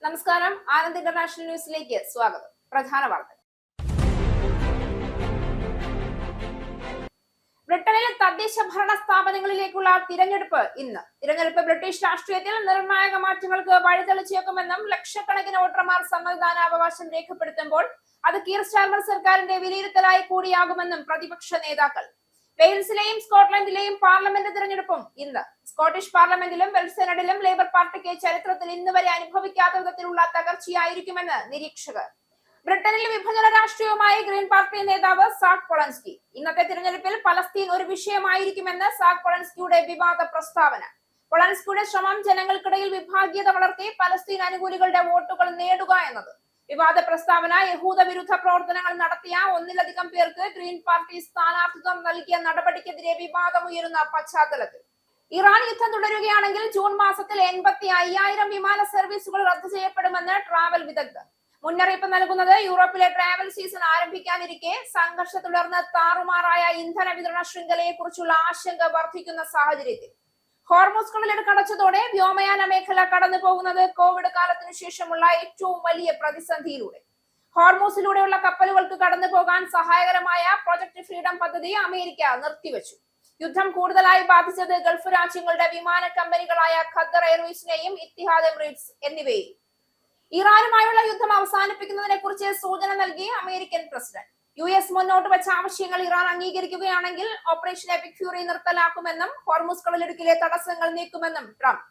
നമസ്കാരം. ആനന്ദ് ഇന്റർനാഷണൽ ന്യൂസിലേക്ക് സ്വാഗതം. പ്രധാന വാർത്തകൾ. ബ്രിട്ടനിലെ തദ്ദേശ ഭരണ സ്ഥാപനങ്ങളിലേക്കുള്ള തിരഞ്ഞെടുപ്പ് ഇന്ന്. തിരഞ്ഞെടുപ്പ് ബ്രിട്ടീഷ് രാഷ്ട്രീയത്തിൽ നിർണായക മാറ്റങ്ങൾക്ക് വഴിതെളിച്ചേക്കുമെന്നും ലക്ഷക്കണക്കിന് വോട്ടർമാർ സമ്മതിദാനാവകാശം രേഖപ്പെടുത്തുമ്പോൾ അത് കീർ സ്റ്റാർമർ സർക്കാരിന്റെ വിലയിരുത്തലായി കൂടിയാകുമെന്നും പ്രതിപക്ഷ നേതാക്കൾ. വെയിൽസിലെയും സ്കോട്ട്ലൻഡിലെയും പാർലമെന്റ് തിരഞ്ഞെടുപ്പും ഇന്ന്. സ്കോട്ടിഷ് പാർലമെന്റിലും വെൽസ് സെനറ്റിലും ലേബർ പാർട്ടിക്ക് ചരിത്രത്തിൽ ഇന്ന് വരെ അനുഭവിക്കാത്ത വിധത്തിലുള്ള തകർച്ചയായിരിക്കുമെന്ന് നിരീക്ഷകർ. ബ്രിട്ടനിൽ വിഭജന രാഷ്ട്രീയവുമായി ഗ്രീൻ പാർട്ടി നേതാവ് സാക് പൊളൻസ്കി. ഇന്നത്തെ തിരഞ്ഞെടുപ്പിൽ പലസ്തീൻ ഒരു വിഷയമായിരിക്കുമെന്ന് സാക് പൊളൻസ്കിയുടെ വിവാദ പ്രസ്താവന. പൊളൻസ്കിയുടെ ശ്രമം ജനങ്ങൾക്കിടയിൽ വിഭാഗീയത വളർത്തി പലസ്തീൻ അനുകൂലികളുടെ വോട്ടുകൾ നേടുക എന്നത്. വിവാദ പ്രസ്താവന യഹൂദ വിരുദ്ധ പ്രവർത്തനങ്ങൾ നടത്തിയ ഒന്നിലധികം പേർക്ക് ഗ്രീൻ പാർട്ടി സ്ഥാനാർത്ഥിത്വം നൽകിയ നടപടിക്കെതിരെ വിവാദമുയരുന്ന പശ്ചാത്തലത്തിൽ ഇറാൻ യുദ്ധം തുടരുകയാണെങ്കിൽ ജൂൺ മാസത്തിൽ 85,000 വിമാന സർവീസുകൾ റദ്ദു ചെയ്യപ്പെടുമെന്ന് ട്രാവൽ വിദഗ്ധർ. മുന്നറിയിപ്പ് നൽകുന്നത് യൂറോപ്പിലെ ട്രാവൽ സീസൺ ആരംഭിക്കാനിരിക്കെ സംഘർഷം തുടർന്ന് താറുമാറായ ഇന്ധന വിതരണ ശൃംഖലയെ കുറിച്ചുള്ള ആശങ്ക വർദ്ധിക്കുന്ന സാഹചര്യത്തിൽ ഹോർമൂസ് കടലിടുക്ക് അടച്ചതോടെ വ്യോമയാന മേഖല കടന്നു പോകുന്നത് കോവിഡ് കാലത്തിനു ശേഷമുള്ള ഏറ്റവും വലിയ പ്രതിസന്ധിയിലൂടെ. ഹോർമൂസിലൂടെയുള്ള കപ്പലുകൾക്ക് കടന്നു പോകാൻ സഹായകരമായ പ്രൊജക്ട് ഫ്രീഡം പദ്ധതി അമേരിക്ക നിർത്തിവെച്ചു. യുദ്ധം കൂടുതലായി ബാധിച്ചത് ഗൾഫ് രാജ്യങ്ങളുടെ വിമാന കമ്പനികളായ ഖത്തർ എയർവേസിനെയും ഇത്തിഹാദ് എമിറേറ്റ്സ് എന്നിവയെയും. ഇറാനുമായുള്ള യുദ്ധം അവസാനിപ്പിക്കുന്നതിനെ കുറിച്ച് സൂചന നൽകി അമേരിക്കൻ പ്രസിഡന്റ്. US മുന്നോട്ട് വെച്ച ആവശ്യങ്ങൾ ഇറാൻ അംഗീകരിക്കുകയാണെങ്കിൽ ഓപ്പറേഷൻ എപിക് ഫ്യൂറി നിർത്തലാക്കുമെന്നും ഹോർമൂസ് കടലിടുക്കിലെ തടസ്സങ്ങൾ നീക്കുമെന്നും ട്രംപ്.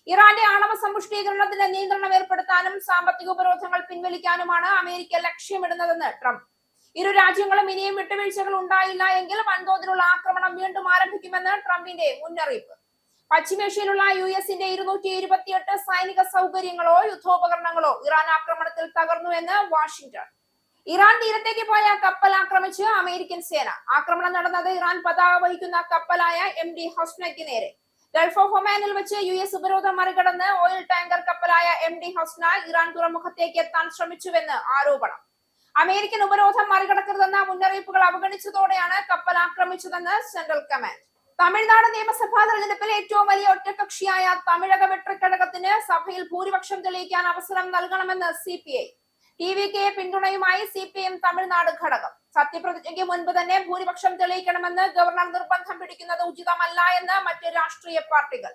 ഇറാന്റെ ആണവ സമ്പുഷ്ടീകരണത്തിന് നിയന്ത്രണം ഏർപ്പെടുത്താനും സാമ്പത്തിക ഉപരോധങ്ങൾ പിൻവലിക്കാനുമാണ് അമേരിക്ക ലക്ഷ്യമിടുന്നതെന്ന് ട്രംപ്. ഇരു രാജ്യങ്ങളും ഇനിയും വിട്ടുവീഴ്ചകൾ ഉണ്ടായില്ല എങ്കിൽ വൻതോതിലുള്ള ആക്രമണം വീണ്ടും ആരംഭിക്കുമെന്ന് ട്രംപിന്റെ മുന്നറിയിപ്പ്. പശ്ചിമേഷ്യയിലുള്ള US-ന്റെ 228 സൈനിക സൗകര്യങ്ങളോ യുദ്ധോപകരണങ്ങളോ ഇറാൻ ആക്രമണത്തിൽ തകർന്നു എന്ന് വാഷിംഗ്ടൺ. ഇറാൻ തീരത്തേക്ക് പോയ കപ്പൽ ആക്രമിച്ച് അമേരിക്കൻ സേന. ആക്രമണം നടന്നത് ഇറാൻ പതാക വഹിക്കുന്ന കപ്പലായ MD ഹൊസ്നയ്ക്ക് നേരെ. ഗൾഫ് ഓഫ് ഒമാനിൽ വെച്ച് US ഉപരോധം മറികടന്ന് ഓയിൽ ടാങ്കർ കപ്പലായ MD ഹൊസ്ന ഇറാൻ തുറമുഖത്തേക്ക് എത്താൻ ശ്രമിച്ചുവെന്ന് ആരോപണം. അമേരിക്കൻ ഉപരോധം മറികടക്കരുതെന്ന മുന്നറിയിപ്പുകൾ അവഗണിച്ചതോടെയാണ് കപ്പൽ ആക്രമിച്ചതെന്ന് സെൻട്രൽ കമാൻഡ്. തമിഴ്നാട് നിയമസഭാ തെരഞ്ഞെടുപ്പിൽ ഏറ്റവും വലിയ ഒറ്റകക്ഷിയായ തമിഴക വെട്രിക്കഴകത്തിന് സഭയിൽ ഭൂരിപക്ഷം തെളിയിക്കാൻ അവസരം നൽകണമെന്ന് CPI. TVK പിന്തുണയുമായി CPM തമിഴ്നാട് ഘടകം. സത്യപ്രതിജ്ഞയ്ക്ക് മുൻപ് തന്നെ ഭൂരിപക്ഷം തെളിയിക്കണമെന്ന് ഗവർണർ നിർബന്ധം പിടിക്കുന്നത് ഉചിതമല്ല എന്ന് മറ്റ് രാഷ്ട്രീയ പാർട്ടികൾ.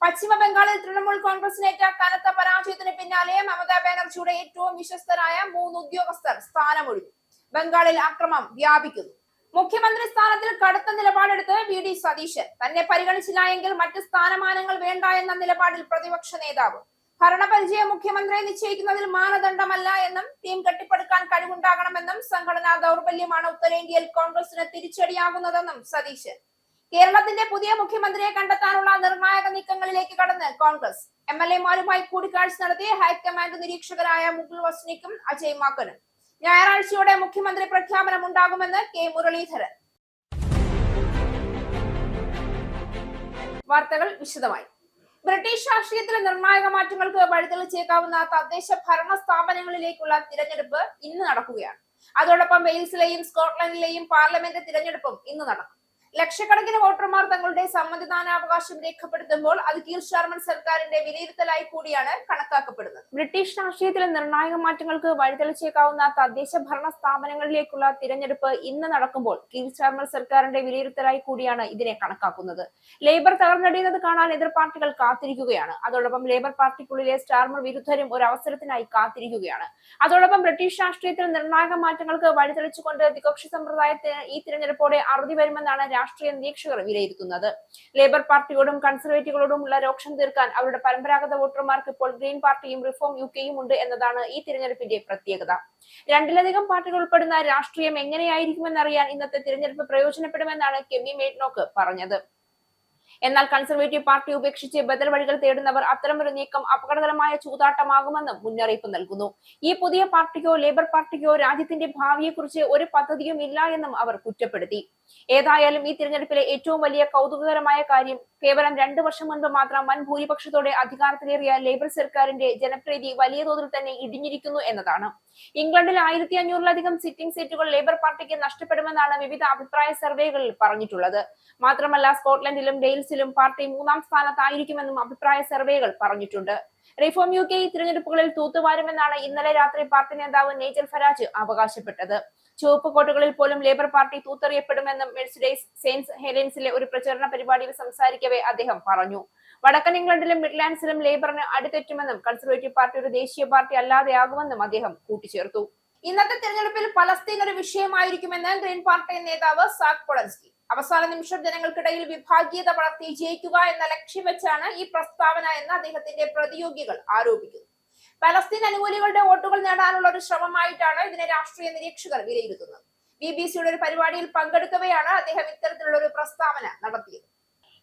പശ്ചിമ ബംഗാളിൽ തൃണമൂൽ കോൺഗ്രസിനേറ്റ കനത്ത പരാജയത്തിന് പിന്നാലെ മമതാ ബാനർജിയുടെ ഏറ്റവും വിശ്വസ്തരായ 3 ഉദ്യോഗസ്ഥർ സ്ഥാനമൊഴിഞ്ഞു. ബംഗാളിൽ അക്രമം വ്യാപിക്കുന്നു. മുഖ്യമന്ത്രി സ്ഥാനത്തിൽ കടുത്ത നിലപാടെടുത്ത് VD സതീശൻ. തന്നെ പരിഗണിച്ചില്ല എങ്കിൽ മറ്റ് സ്ഥാനമാനങ്ങൾ വേണ്ട എന്ന നിലപാടിൽ പ്രതിപക്ഷ നേതാവ്. ഭരണപരിചയ മുഖ്യമന്ത്രിയെ നിശ്ചയിക്കുന്നതിൽ മാനദണ്ഡമല്ല എന്നും ടീം കെട്ടിപ്പടുക്കാൻ കഴിവുണ്ടാകണമെന്നും സംഘടനാ ദൗർബല്യമാണ് ഉത്തരേന്ത്യയിൽ കോൺഗ്രസിന് തിരിച്ചടിയാകുന്നതെന്നും സതീശൻ. കേരളത്തിന്റെ പുതിയ മുഖ്യമന്ത്രിയെ കണ്ടെത്താനുള്ള നിർണായക നീക്കങ്ങളിലേക്ക് കടന്ന് കോൺഗ്രസ്. MLA-മാരുമായി കൂടിക്കാഴ്ച നടത്തി ഹൈക്കമാൻഡ് നിരീക്ഷകരായ മുകുൾ വസ്നിക്കും അജയ് മാക്കനും. ഞായറാഴ്ചയോടെ മുഖ്യമന്ത്രി പ്രഖ്യാപനം ഉണ്ടാകുമെന്ന് K മുരളീധരൻ. വാർത്തകൾ വിശദമായി. ബ്രിട്ടീഷ് രാഷ്ട്രീയത്തിലെ നിർണായക മാറ്റങ്ങൾക്ക് വഴിതെളിച്ചേക്കാവുന്ന തദ്ദേശ ഭരണ സ്ഥാപനങ്ങളിലേക്കുള്ള തിരഞ്ഞെടുപ്പ് ഇന്ന് നടക്കുകയാണ്. അതോടൊപ്പം വെയിൽസിലെയും സ്കോട്ട്ലൻഡിലെയും പാർലമെന്റ് തിരഞ്ഞെടുപ്പും ഇന്ന് നടക്കും. ലക്ഷക്കണക്കിന് വോട്ടർമാർ തങ്ങളുടെ സമ്മതിദാനാവകാശം രേഖപ്പെടുത്തുമ്പോൾ അത് കീർ സ്റ്റാർമർ സർക്കാരിന്റെ വിലയിരുത്തലായി കൂടിയാണ് കണക്കാക്കപ്പെടുന്നത്. ബ്രിട്ടീഷ് രാഷ്ട്രീയത്തിലെ നിർണായക മാറ്റങ്ങൾക്ക് വഴിതെളിച്ചേക്കാവുന്ന തദ്ദേശ ഭരണ സ്ഥാപനങ്ങളിലേക്കുള്ള തിരഞ്ഞെടുപ്പ് ഇന്ന് നടക്കുമ്പോൾ കീർ സ്റ്റാർമർ സർക്കാരിന്റെ വിലയിരുത്തലായി കൂടിയാണ് ഇതിനെ കണക്കാക്കുന്നത്. ലേബർ തകർന്നടിയുന്നത് കാണാൻ എതിർ പാർട്ടികൾ കാത്തിരിക്കുകയാണ്. അതോടൊപ്പം ലേബർ പാർട്ടിക്കുള്ളിലെ സ്റ്റാർമർ വിരുദ്ധരും ഒരു അവസരത്തിനായി കാത്തിരിക്കുകയാണ്. അതോടൊപ്പം ബ്രിട്ടീഷ് രാഷ്ട്രീയത്തിൽ നിർണായക മാറ്റങ്ങൾക്ക് വഴിതെളിച്ചുകൊണ്ട് ദ്വികക്ഷി സമ്പ്രദായത്തിന് ഈ തിരഞ്ഞെടുപ്പോടെ അറുതി വരുമെന്നാണ് രാഷ്ട്രീയ നിരീക്ഷകർ വിലയിരുത്തുന്നത്. ലേബർ പാർട്ടിയോടും കൺസർവേറ്റീവുകളോടും ഉള്ള രോക്ഷം തീർക്കാൻ അവരുടെ പരമ്പരാഗത വോട്ടർമാർക്ക് ഇപ്പോൾ ഗ്രീൻ പാർട്ടിയും റിഫോം UKയും ഉണ്ട് എന്നതാണ് ഈ തിരഞ്ഞെടുപ്പിന്റെ പ്രത്യേകത. രണ്ടിലധികം പാർട്ടികൾ ഉൾപ്പെടുന്ന രാഷ്ട്രീയം എങ്ങനെയായിരിക്കുമെന്നറിയാൻ ഇന്നത്തെ തിരഞ്ഞെടുപ്പ് പ്രയോജനപ്പെടുമെന്നാണ് കെവി മെയ്ഡ്നോക്ക് പറഞ്ഞത്. എന്നാൽ കൺസർവേറ്റീവ് പാർട്ടി ഉപേക്ഷിച്ച് ബദൽ വഴികൾ തേടുന്നവർ അത്തരമൊരു നീക്കം അപകടകരമായ ചൂതാട്ടമാകുമെന്നും മുന്നറിയിപ്പ് നൽകുന്നു. ഈ പുതിയ പാർട്ടിക്കോ ലേബർ പാർട്ടിക്കോ രാജ്യത്തിന്റെ ഭാവിയെക്കുറിച്ച് ഒരു പദ്ധതിയും ഇല്ല എന്നും അവർ കുറ്റപ്പെടുത്തി. ഏതായാലും ഈ തിരഞ്ഞെടുപ്പിലെ ഏറ്റവും വലിയ കൗതുകകരമായ കാര്യം കേവലം 2 വർഷം മുൻപ് മാത്രം വൻ ഭൂരിപക്ഷത്തോടെ അധികാരത്തിലേറിയ ലേബർ സർക്കാരിന്റെ ജനപ്രീതി വലിയ തോതിൽ തന്നെ ഇടിഞ്ഞിരിക്കുന്നു എന്നതാണ്. ഇംഗ്ലണ്ടിൽ 1500-ലധികം സിറ്റിംഗ് സീറ്റുകൾ ലേബർ പാർട്ടിക്ക് നഷ്ടപ്പെടുമെന്നാണ് വിവിധ അഭിപ്രായ സർവേകളിൽ പറഞ്ഞിട്ടുള്ളത്. മാത്രമല്ല സ്കോട്ട്ലൻഡിലും വെയിൽസിലും പാർട്ടി 3-ാം സ്ഥാനത്തായിരിക്കുമെന്നും അഭിപ്രായ സർവേകൾ പറഞ്ഞിട്ടുണ്ട്. റിഫോം UK ഈ തിരഞ്ഞെടുപ്പുകളിൽ തൂത്തുവാരുമെന്നാണ് ഇന്നലെ രാത്രി പാർട്ടി നേതാവ് നൈജൽ ഫരാജ് അവകാശപ്പെട്ടത്. ചുവപ്പ് കോട്ടകളിൽ പോലും ലേബർ പാർട്ടി തൂത്തെറിയപ്പെടുമെന്നും മെഴ്സിഡൈസ് സെയിന്റ് ഹെലൻസിലെ ഒരു പ്രചരണ പരിപാടിയിൽ സംസാരിക്കവേ അദ്ദേഹം പറഞ്ഞു. വടക്കൻ ഇംഗ്ലണ്ടിലും മിഡ്ലാൻഡ്സിലും ലേബറിന് അടിതെറ്റുമെന്നും കൺസർവേറ്റീവ് പാർട്ടി ഒരു ദേശീയ പാർട്ടി അല്ലാതെയാകുമെന്നും അദ്ദേഹം കൂട്ടിച്ചേർത്തു. ഇന്നത്തെ തിരഞ്ഞെടുപ്പിൽ പലസ്തീൻ ഒരു വിഷയമായിരിക്കുമെന്ന് ഗ്രീൻ പാർട്ടി നേതാവ് സാക് പൊളൻസ്കി. അവസാന നിമിഷം ജനങ്ങൾക്കിടയിൽ വിഭാഗീയത വളർത്തി ജയിക്കുക എന്ന ലക്ഷ്യം വെച്ചാണ് ഈ പ്രസ്താവന എന്ന് അദ്ദേഹത്തിന്റെ പ്രതിയോഗികൾ ആരോപിക്കുന്നു. പലസ്തീൻ അനുകൂലികളുടെ വോട്ടുകൾ നേടാനുള്ള ഒരു ശ്രമമായിട്ടാണ് ഇതിനെ രാഷ്ട്രീയ നിരീക്ഷകർ വിലയിരുത്തുന്നത്. BBC-യുടെ ഒരു പരിപാടിയിൽ പങ്കെടുക്കവെയാണ് അദ്ദേഹം ഇത്തരത്തിലുള്ള ഒരു പ്രസ്താവന നടത്തിയത്.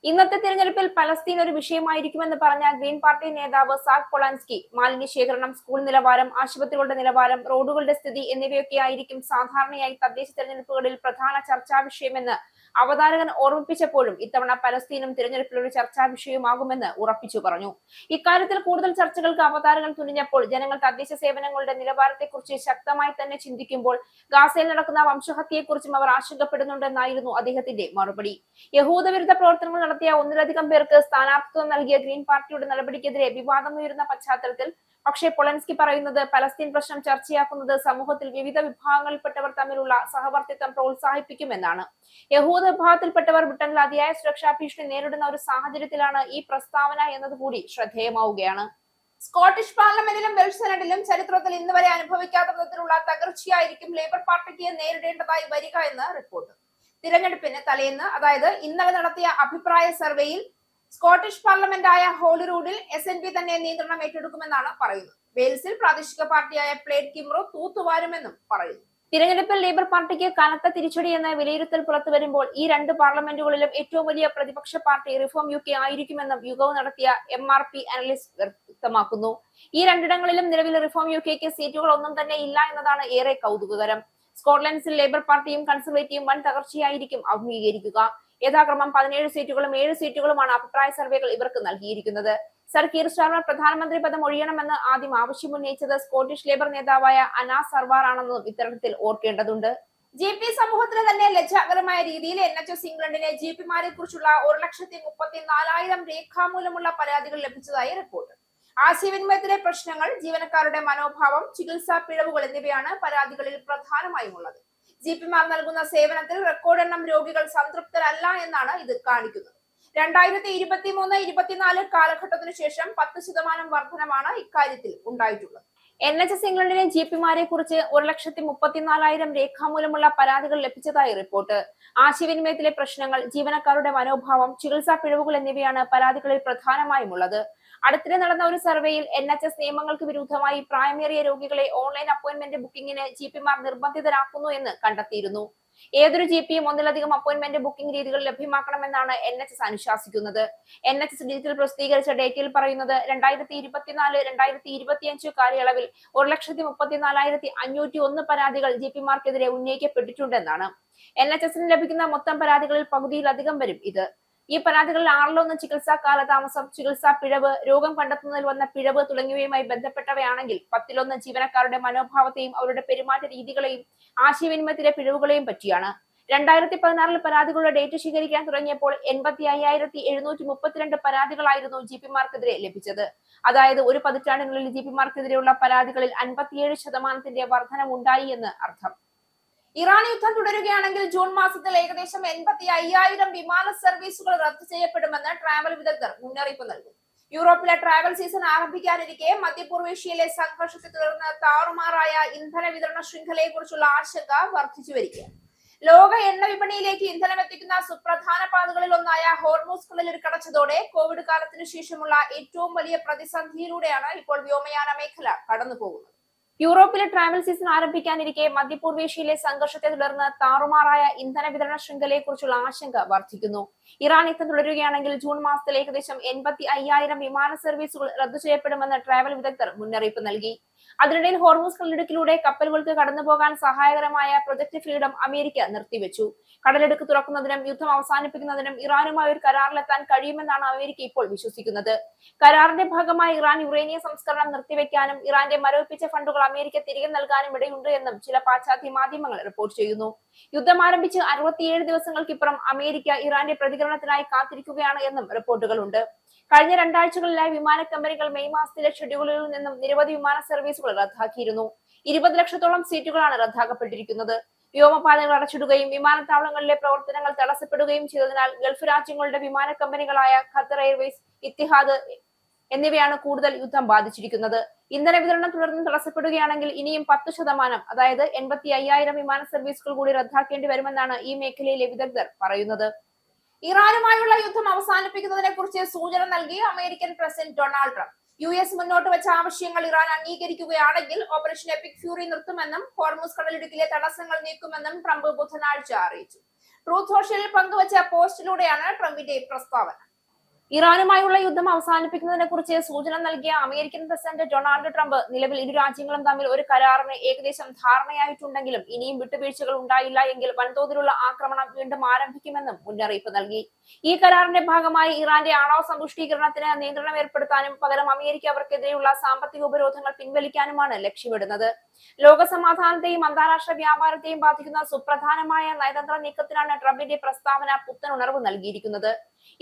ഇന്നത്തെ തിരഞ്ഞെടുപ്പിൽ പലസ്തീൻ ഒരു വിഷയമായിരിക്കുമെന്ന് പറഞ്ഞ ഗ്രീൻ പാർട്ടി നേതാവ് സാക് പൊളൻസ്കി മാലിന്യ ശേഖരണം, സ്കൂൾ നിലവാരം, ആശുപത്രികളുടെ നിലവാരം, റോഡുകളുടെ സ്ഥിതി എന്നിവയൊക്കെ ആയിരിക്കും സാധാരണയായി തദ്ദേശ തെരഞ്ഞെടുപ്പുകളിൽ പ്രധാന ചർച്ചാ വിഷയമെന്ന് അവതാരകൻ ഓർമ്മിപ്പിച്ചപ്പോഴും ഇത്തവണ പലസ്തീനും തിരഞ്ഞെടുപ്പിൽ ഒരു ചർച്ചാ വിഷയമാകുമെന്ന് ഉറപ്പിച്ചു പറഞ്ഞു. ഇക്കാര്യത്തിൽ കൂടുതൽ ചർച്ചകൾക്ക് അവതാരകൻ തുനിഞ്ഞപ്പോൾ ജനങ്ങൾ തദ്ദേശ സേവനങ്ങളുടെ നിലവാരത്തെക്കുറിച്ച് ശക്തമായി തന്നെ ചിന്തിക്കുമ്പോൾ ഗാസയിൽ നടക്കുന്ന വംശഹത്യയെക്കുറിച്ചും അവർ ആശങ്കപ്പെടുന്നുണ്ടെന്നായിരുന്നു അദ്ദേഹത്തിന്റെ മറുപടി. യഹൂദവിരുദ്ധ പ്രവർത്തനങ്ങൾ നടത്തിയ ഒന്നിലധികം പേർക്ക് സ്ഥാനാർത്ഥിത്വം നൽകിയ ഗ്രീൻ പാർട്ടിയുടെ നടപടിക്കെതിരെ വിവാദമുയരുന്ന പശ്ചാത്തലത്തിൽ പക്ഷേ പൊളൻസ്കി പറയുന്നത് പലസ്തീൻ പ്രശ്നം ചർച്ചയാക്കുന്നത് സമൂഹത്തിൽ വിവിധ വിഭാഗങ്ങളിൽപ്പെട്ടവർ തമ്മിലുള്ള സഹവർത്തിത്വം പ്രോത്സാഹിപ്പിക്കുമെന്നാണ്. യഹൂദ വിഭാഗത്തിൽപ്പെട്ടവർ ബ്രിട്ടനിൽ അതിയായ സുരക്ഷാ ഭീഷണി നേരിടുന്ന ഒരു സാഹചര്യത്തിലാണ് ഈ പ്രസ്താവന എന്നതുകൂടി ശ്രദ്ധേയമാവുകയാണ്. സ്കോട്ടിഷ് പാർലമെന്റിലും വെൽഷ് സെനറ്റിലും ചരിത്രത്തിൽ ഇന്ന് വരെ അനുഭവിക്കാത്ത വിധത്തിലുള്ള തകർച്ചയായിരിക്കും ലേബർ പാർട്ടിക്ക് നേരിടേണ്ടതായി വരിക എന്ന് റിപ്പോർട്ട്. തിരഞ്ഞെടുപ്പിന് തലേന്ന്, അതായത് ഇന്നലെ നടത്തിയ അഭിപ്രായ സർവേയിൽ സ്കോട്ടിഷ് പാർലമെന്റായ ഹോളിറൂഡിൽ SNP തന്നെ നിയന്ത്രണം ഏറ്റെടുക്കുമെന്നാണ് പറയുന്നത്. വെയിൽസിൽ പ്രാദേശിക പാർട്ടിയായ പ്ലേഡ് കിംറോ തൂത്തുവാരുമെന്നും പറയുന്നു. തിരഞ്ഞെടുപ്പിൽ ലേബർ പാർട്ടിക്ക് കനത്ത തിരിച്ചടി എന്ന വിലയിരുത്തൽ പുറത്തു വരുമ്പോൾ ഈ രണ്ട് പാർലമെന്റുകളിലും ഏറ്റവും വലിയ പ്രതിപക്ഷ പാർട്ടി റിഫോം UK ആയിരിക്കുമെന്നും യുഗവും നടത്തിയ MRP അനലിസ്റ്റ് വ്യക്തമാക്കുന്നു. ഈ രണ്ടിടങ്ങളിലും നിലവിൽ റിഫോം UKക്ക് സീറ്റുകൾ ഒന്നും തന്നെ ഇല്ല എന്നതാണ് ഏറെ കൗതുകകരം. സ്കോട്ട്ലൻഡ്സിൽ ലേബർ പാർട്ടിയും കൺസർവേറ്റീവും വൻ തകർച്ചയായിരിക്കും അഭിമുഖീകരിക്കുക. യഥാക്രമം 17 സീറ്റുകളും 7 സീറ്റുകളുമാണ് അഭിപ്രായ സർവേകൾ ഇവർക്ക് നൽകിയിരിക്കുന്നത്. സർ കീർ സ്റ്റാർമർ പ്രധാനമന്ത്രി പദം ഒഴിയണമെന്ന് ആദ്യം ആവശ്യമുന്നയിച്ചത് സ്കോട്ടിഷ് ലേബർ നേതാവായ അനാ സർവാർ ആണെന്നും ഇത്തരത്തിൽ ഓർക്കേണ്ടതുണ്ട്. GP സമൂഹത്തിന് തന്നെ ലജ്ജാകരമായ രീതിയിൽ NHS ഇംഗ്ലണ്ടിനെ GP-മാരെ കുറിച്ചുള്ള 1,34,000 രേഖാമൂലമുള്ള പരാതികൾ ലഭിച്ചതായി റിപ്പോർട്ട്. ആശയവിനിമയത്തിലെ പ്രശ്നങ്ങൾ, ജീവനക്കാരുടെ മനോഭാവം, ചികിത്സാ പിഴവുകൾ എന്നിവയാണ് പരാതികളിൽ പ്രധാനമായും ഉള്ളത്. GP-മാർ നൽകുന്ന സേവനത്തിൽ റെക്കോർഡ് എണ്ണം രോഗികൾ സംതൃപ്തരല്ല എന്നാണ് ഇത് കാണിക്കുന്നത്. 2023-24 കാലഘട്ടത്തിനു ശേഷം 10% വർധനമാണ് ഇക്കാര്യത്തിൽ ഉണ്ടായിട്ടുള്ളത്. NHS ഇംഗ്ലണ്ടിലെ GP-മാരെ കുറിച്ച് 1,34,000 രേഖാമൂലമുള്ള പരാതികൾ ലഭിച്ചതായി റിപ്പോർട്ട്. ആശയവിനിമയത്തിലെ പ്രശ്നങ്ങൾ, ജീവനക്കാരുടെ മനോഭാവം, ചികിത്സാ പിഴവുകൾ എന്നിവയാണ് പരാതികളിൽ പ്രധാനമായും ഉള്ളത്. അടുത്തിടെ നടന്ന ഒരു സർവേയിൽ NHS നിയമങ്ങൾക്ക് വിരുദ്ധമായി പ്രായമേറിയ രോഗികളെ ഓൺലൈൻ അപ്പോയിന്റ്മെന്റ് ബുക്കിംഗിന് GP-മാർ നിർബന്ധിതരാക്കുന്നു എന്ന് കണ്ടെത്തിയിരുന്നു. ഏതൊരു GP-യും ഒന്നിലധികം അപ്പോയിന്റ്മെന്റ് ബുക്കിംഗ് രീതികൾ ലഭ്യമാക്കണമെന്നാണ് NHS അനുശാസിക്കുന്നത്. NHS ഡിജിറ്റൽ പ്രസിദ്ധീകരിച്ച ഡേറ്റയിൽ പറയുന്നത് 2024-2025 കാലയളവിൽ 1,34,501 പരാതികൾ GP-മാർക്കെതിരെ ഉന്നയിക്കപ്പെട്ടിട്ടുണ്ടെന്നാണ്. NHS-ന് ലഭിക്കുന്ന മൊത്തം പരാതികളിൽ പകുതിയിലധികം വരും ഇത്. ഈ പരാതികളിൽ 6-1 ചികിത്സാ കാലതാമസം, ചികിത്സാ പിഴവ്, രോഗം കണ്ടെത്തുന്നതിൽ വന്ന പിഴവ് തുടങ്ങിയവയുമായി ബന്ധപ്പെട്ടവയാണെങ്കിൽ 10-1 ജീവനക്കാരുടെ മനോഭാവത്തെയും അവരുടെ പെരുമാറ്റ രീതികളെയും ആശയവിനിമയത്തിലെ പിഴവുകളെയും പറ്റിയാണ്. 2016 പരാതികളുടെ ഡേറ്റ ശേഖരിക്കാൻ തുടങ്ങിയപ്പോൾ 85,732 പരാതികളായിരുന്നു GP-മാർക്കെതിരെ ലഭിച്ചത്. അതായത് ഒരു പതിറ്റാണ്ടിനുള്ളിൽ GP-മാർക്കെതിരെയുള്ള പരാതികളിൽ 57% വർധനവുണ്ടായി എന്ന് അർത്ഥം. ഇറാൻ യുദ്ധം തുടരുകയാണെങ്കിൽ ജൂൺ മാസത്തിൽ ഏകദേശം 85,000 വിമാന സർവീസുകൾ റദ്ദു ചെയ്യപ്പെടുമെന്ന് ട്രാവൽ വിദഗ്ധർ മുന്നറിയിപ്പ് നൽകുന്നു. യൂറോപ്പിലെ ട്രാവൽ സീസൺ ആരംഭിക്കാനിരിക്കെ മധ്യപൂർവേഷ്യയിലെ സംഘർഷത്തെ തുടർന്ന് താറുമാറായ ഇന്ധന വിതരണ ശൃംഖലയെ കുറിച്ചുള്ള ആശങ്ക വർദ്ധിച്ചു വരികയാണ്. ലോക എണ്ണ വിപണിയിലേക്ക് ഇന്ധനം എത്തിക്കുന്ന സുപ്രധാന പാതകളിൽ ഒന്നായ ഹോർമൂസ് കടലിൽ കടച്ചതോടെ കോവിഡ് കാലത്തിനു ശേഷമുള്ള ഏറ്റവും വലിയ പ്രതിസന്ധിയിലൂടെയാണ് ഇപ്പോൾ വ്യോമയാന മേഖല കടന്നുപോകുന്നത്. യൂറോപ്പിലെ ട്രാവൽ സീസൺ ആരംഭിക്കാനിരിക്കെ മധ്യപൂർവേഷ്യയിലെ സംഘർഷത്തെ തുടർന്ന് താറുമാറായ ഇന്ധന വിതരണ ശൃംഖലയെ കുറിച്ചുള്ള ആശങ്ക വർദ്ധിക്കുന്നു. ഇറാൻ യുദ്ധം തുടരുകയാണെങ്കിൽ ജൂൺ മാസത്തിൽ ഏകദേശം 85,000 വിമാന സർവീസുകൾ റദ്ദു ചെയ്യപ്പെടുമെന്ന് ട്രാവൽ വിദഗ്ധർ മുന്നറിയിപ്പ് നൽകി. അതിനിടയിൽ ഹോർമൂസ് കടലിടുക്കിലൂടെ കപ്പലുകൾക്ക് കടന്നുപോകാൻ സഹായകരമായ പ്രൊജക്ട് ഫ്രീഡം അമേരിക്ക നിർത്തിവെച്ചു. കടലിടുക്ക് തുറക്കുന്നതിനും യുദ്ധം അവസാനിപ്പിക്കുന്നതിനും ഇറാനുമായി ഒരു കരാറിലെത്താൻ കഴിയുമെന്നാണ് അമേരിക്ക ഇപ്പോൾ വിശ്വസിക്കുന്നത്. കരാറിന്റെ ഭാഗമായി ഇറാൻ യുറേനിയം സംസ്കരണം നിർത്തിവെക്കാനും ഇറാന്റെ മരവിപ്പിച്ച ഫണ്ടുകൾ അമേരിക്ക തിരികെ നൽകാനും ഇടയുണ്ട് എന്നും ചില പാശ്ചാത്യ മാധ്യമങ്ങൾ റിപ്പോർട്ട് ചെയ്യുന്നു. യുദ്ധം ആരംഭിച്ച് 67 ദിവസങ്ങൾക്കിപ്പുറം അമേരിക്ക ഇറാന്റെ പ്രതികരണത്തിനായി കാത്തിരിക്കുകയാണ് എന്നും റിപ്പോർട്ടുകളുണ്ട്. കഴിഞ്ഞ രണ്ടാഴ്ചകളിലായി വിമാന കമ്പനികൾ മെയ് മാസത്തിലെ ഷെഡ്യൂളുകളിൽ നിന്നും നിരവധി വിമാന സർവീസുകൾ റദ്ദാക്കിയിരുന്നു. 20 ലക്ഷത്തോളം സീറ്റുകളാണ് റദ്ദാക്കപ്പെട്ടിരിക്കുന്നത്. വ്യോമപാതകൾ അടച്ചിടുകയും വിമാനത്താവളങ്ങളിലെ പ്രവർത്തനങ്ങൾ തടസ്സപ്പെടുകയും ചെയ്തതിനാൽ ഗൾഫ് രാജ്യങ്ങളുടെ വിമാന കമ്പനികളായ ഖത്തർ എയർവേസ്, ഇത്തിഹാദ് എന്നിവയാണ് കൂടുതൽ യുദ്ധം ബാധിച്ചിരിക്കുന്നത്. ഇന്ധന വിതരണം തുടർന്ന് തടസ്സപ്പെടുകയാണെങ്കിൽ ഇനിയും 10%, അതായത് 85,000 വിമാന സർവീസുകൾ കൂടി റദ്ദാക്കേണ്ടി വരുമെന്നാണ് ഈ മേഖലയിലെ വിദഗ്ധർ പറയുന്നത്. ഇറാനുമായുള്ള യുദ്ധം അവസാനിപ്പിക്കുന്നതിനെ കുറിച്ച് സൂചന നൽകി American president Donald Trump. US മുന്നോട്ട് വെച്ച ആവശ്യങ്ങൾ ഇറാൻ അംഗീകരിക്കുകയാണെങ്കിൽ ഓപ്പറേഷൻ എപ്പിക് ഫ്യൂറി നിർത്തുമെന്നും ഹോർമുസ് കടലിടുക്കിലെ തടസ്സങ്ങൾ നീക്കുമെന്നും ട്രംപ് ബുധനാഴ്ച അറിയിച്ചു. ട്രൂത്ത് സോഷ്യലിൽ പങ്കുവച്ച പോസ്റ്റിലൂടെയാണ് ട്രംപിന്റെ പ്രസ്താവന. ഇറാനുമായുള്ള യുദ്ധം അവസാനിപ്പിക്കുന്നതിനെ കുറിച്ച് സൂചന നൽകിയ അമേരിക്കൻ പ്രസിഡന്റ് ഡൊണാൾഡ് ട്രംപ് നിലവിൽ ഇരു രാജ്യങ്ങളും തമ്മിൽ ഒരു കരാറിന് ഏകദേശം ധാരണയായിട്ടുണ്ടെങ്കിലും ഇനിയും വിട്ടുവീഴ്ചകൾ ഉണ്ടായില്ല എങ്കിൽ വൻതോതിലുള്ള ആക്രമണം വീണ്ടും ആരംഭിക്കുമെന്നും മുന്നറിയിപ്പ് നൽകി. ഈ കരാറിന്റെ ഭാഗമായി ഇറാന്റെ ആണവ സമ്പുഷ്ടീകരണത്തിന് നിയന്ത്രണം ഏർപ്പെടുത്താനും പകരം അമേരിക്ക അവർക്കെതിരെയുള്ള സാമ്പത്തിക ഉപരോധങ്ങൾ പിൻവലിക്കാനുമാണ് ലക്ഷ്യമിടുന്നത്. ലോക സമാധാനത്തെയും അന്താരാഷ്ട്ര വ്യാപാരത്തെയും ബാധിക്കുന്ന സുപ്രധാനമായ നയതന്ത്ര നീക്കത്തിനാണ് ട്രംപിന്റെ പ്രസ്താവന പുത്തൻ ഉണർവ് നൽകിയിരിക്കുന്നത്.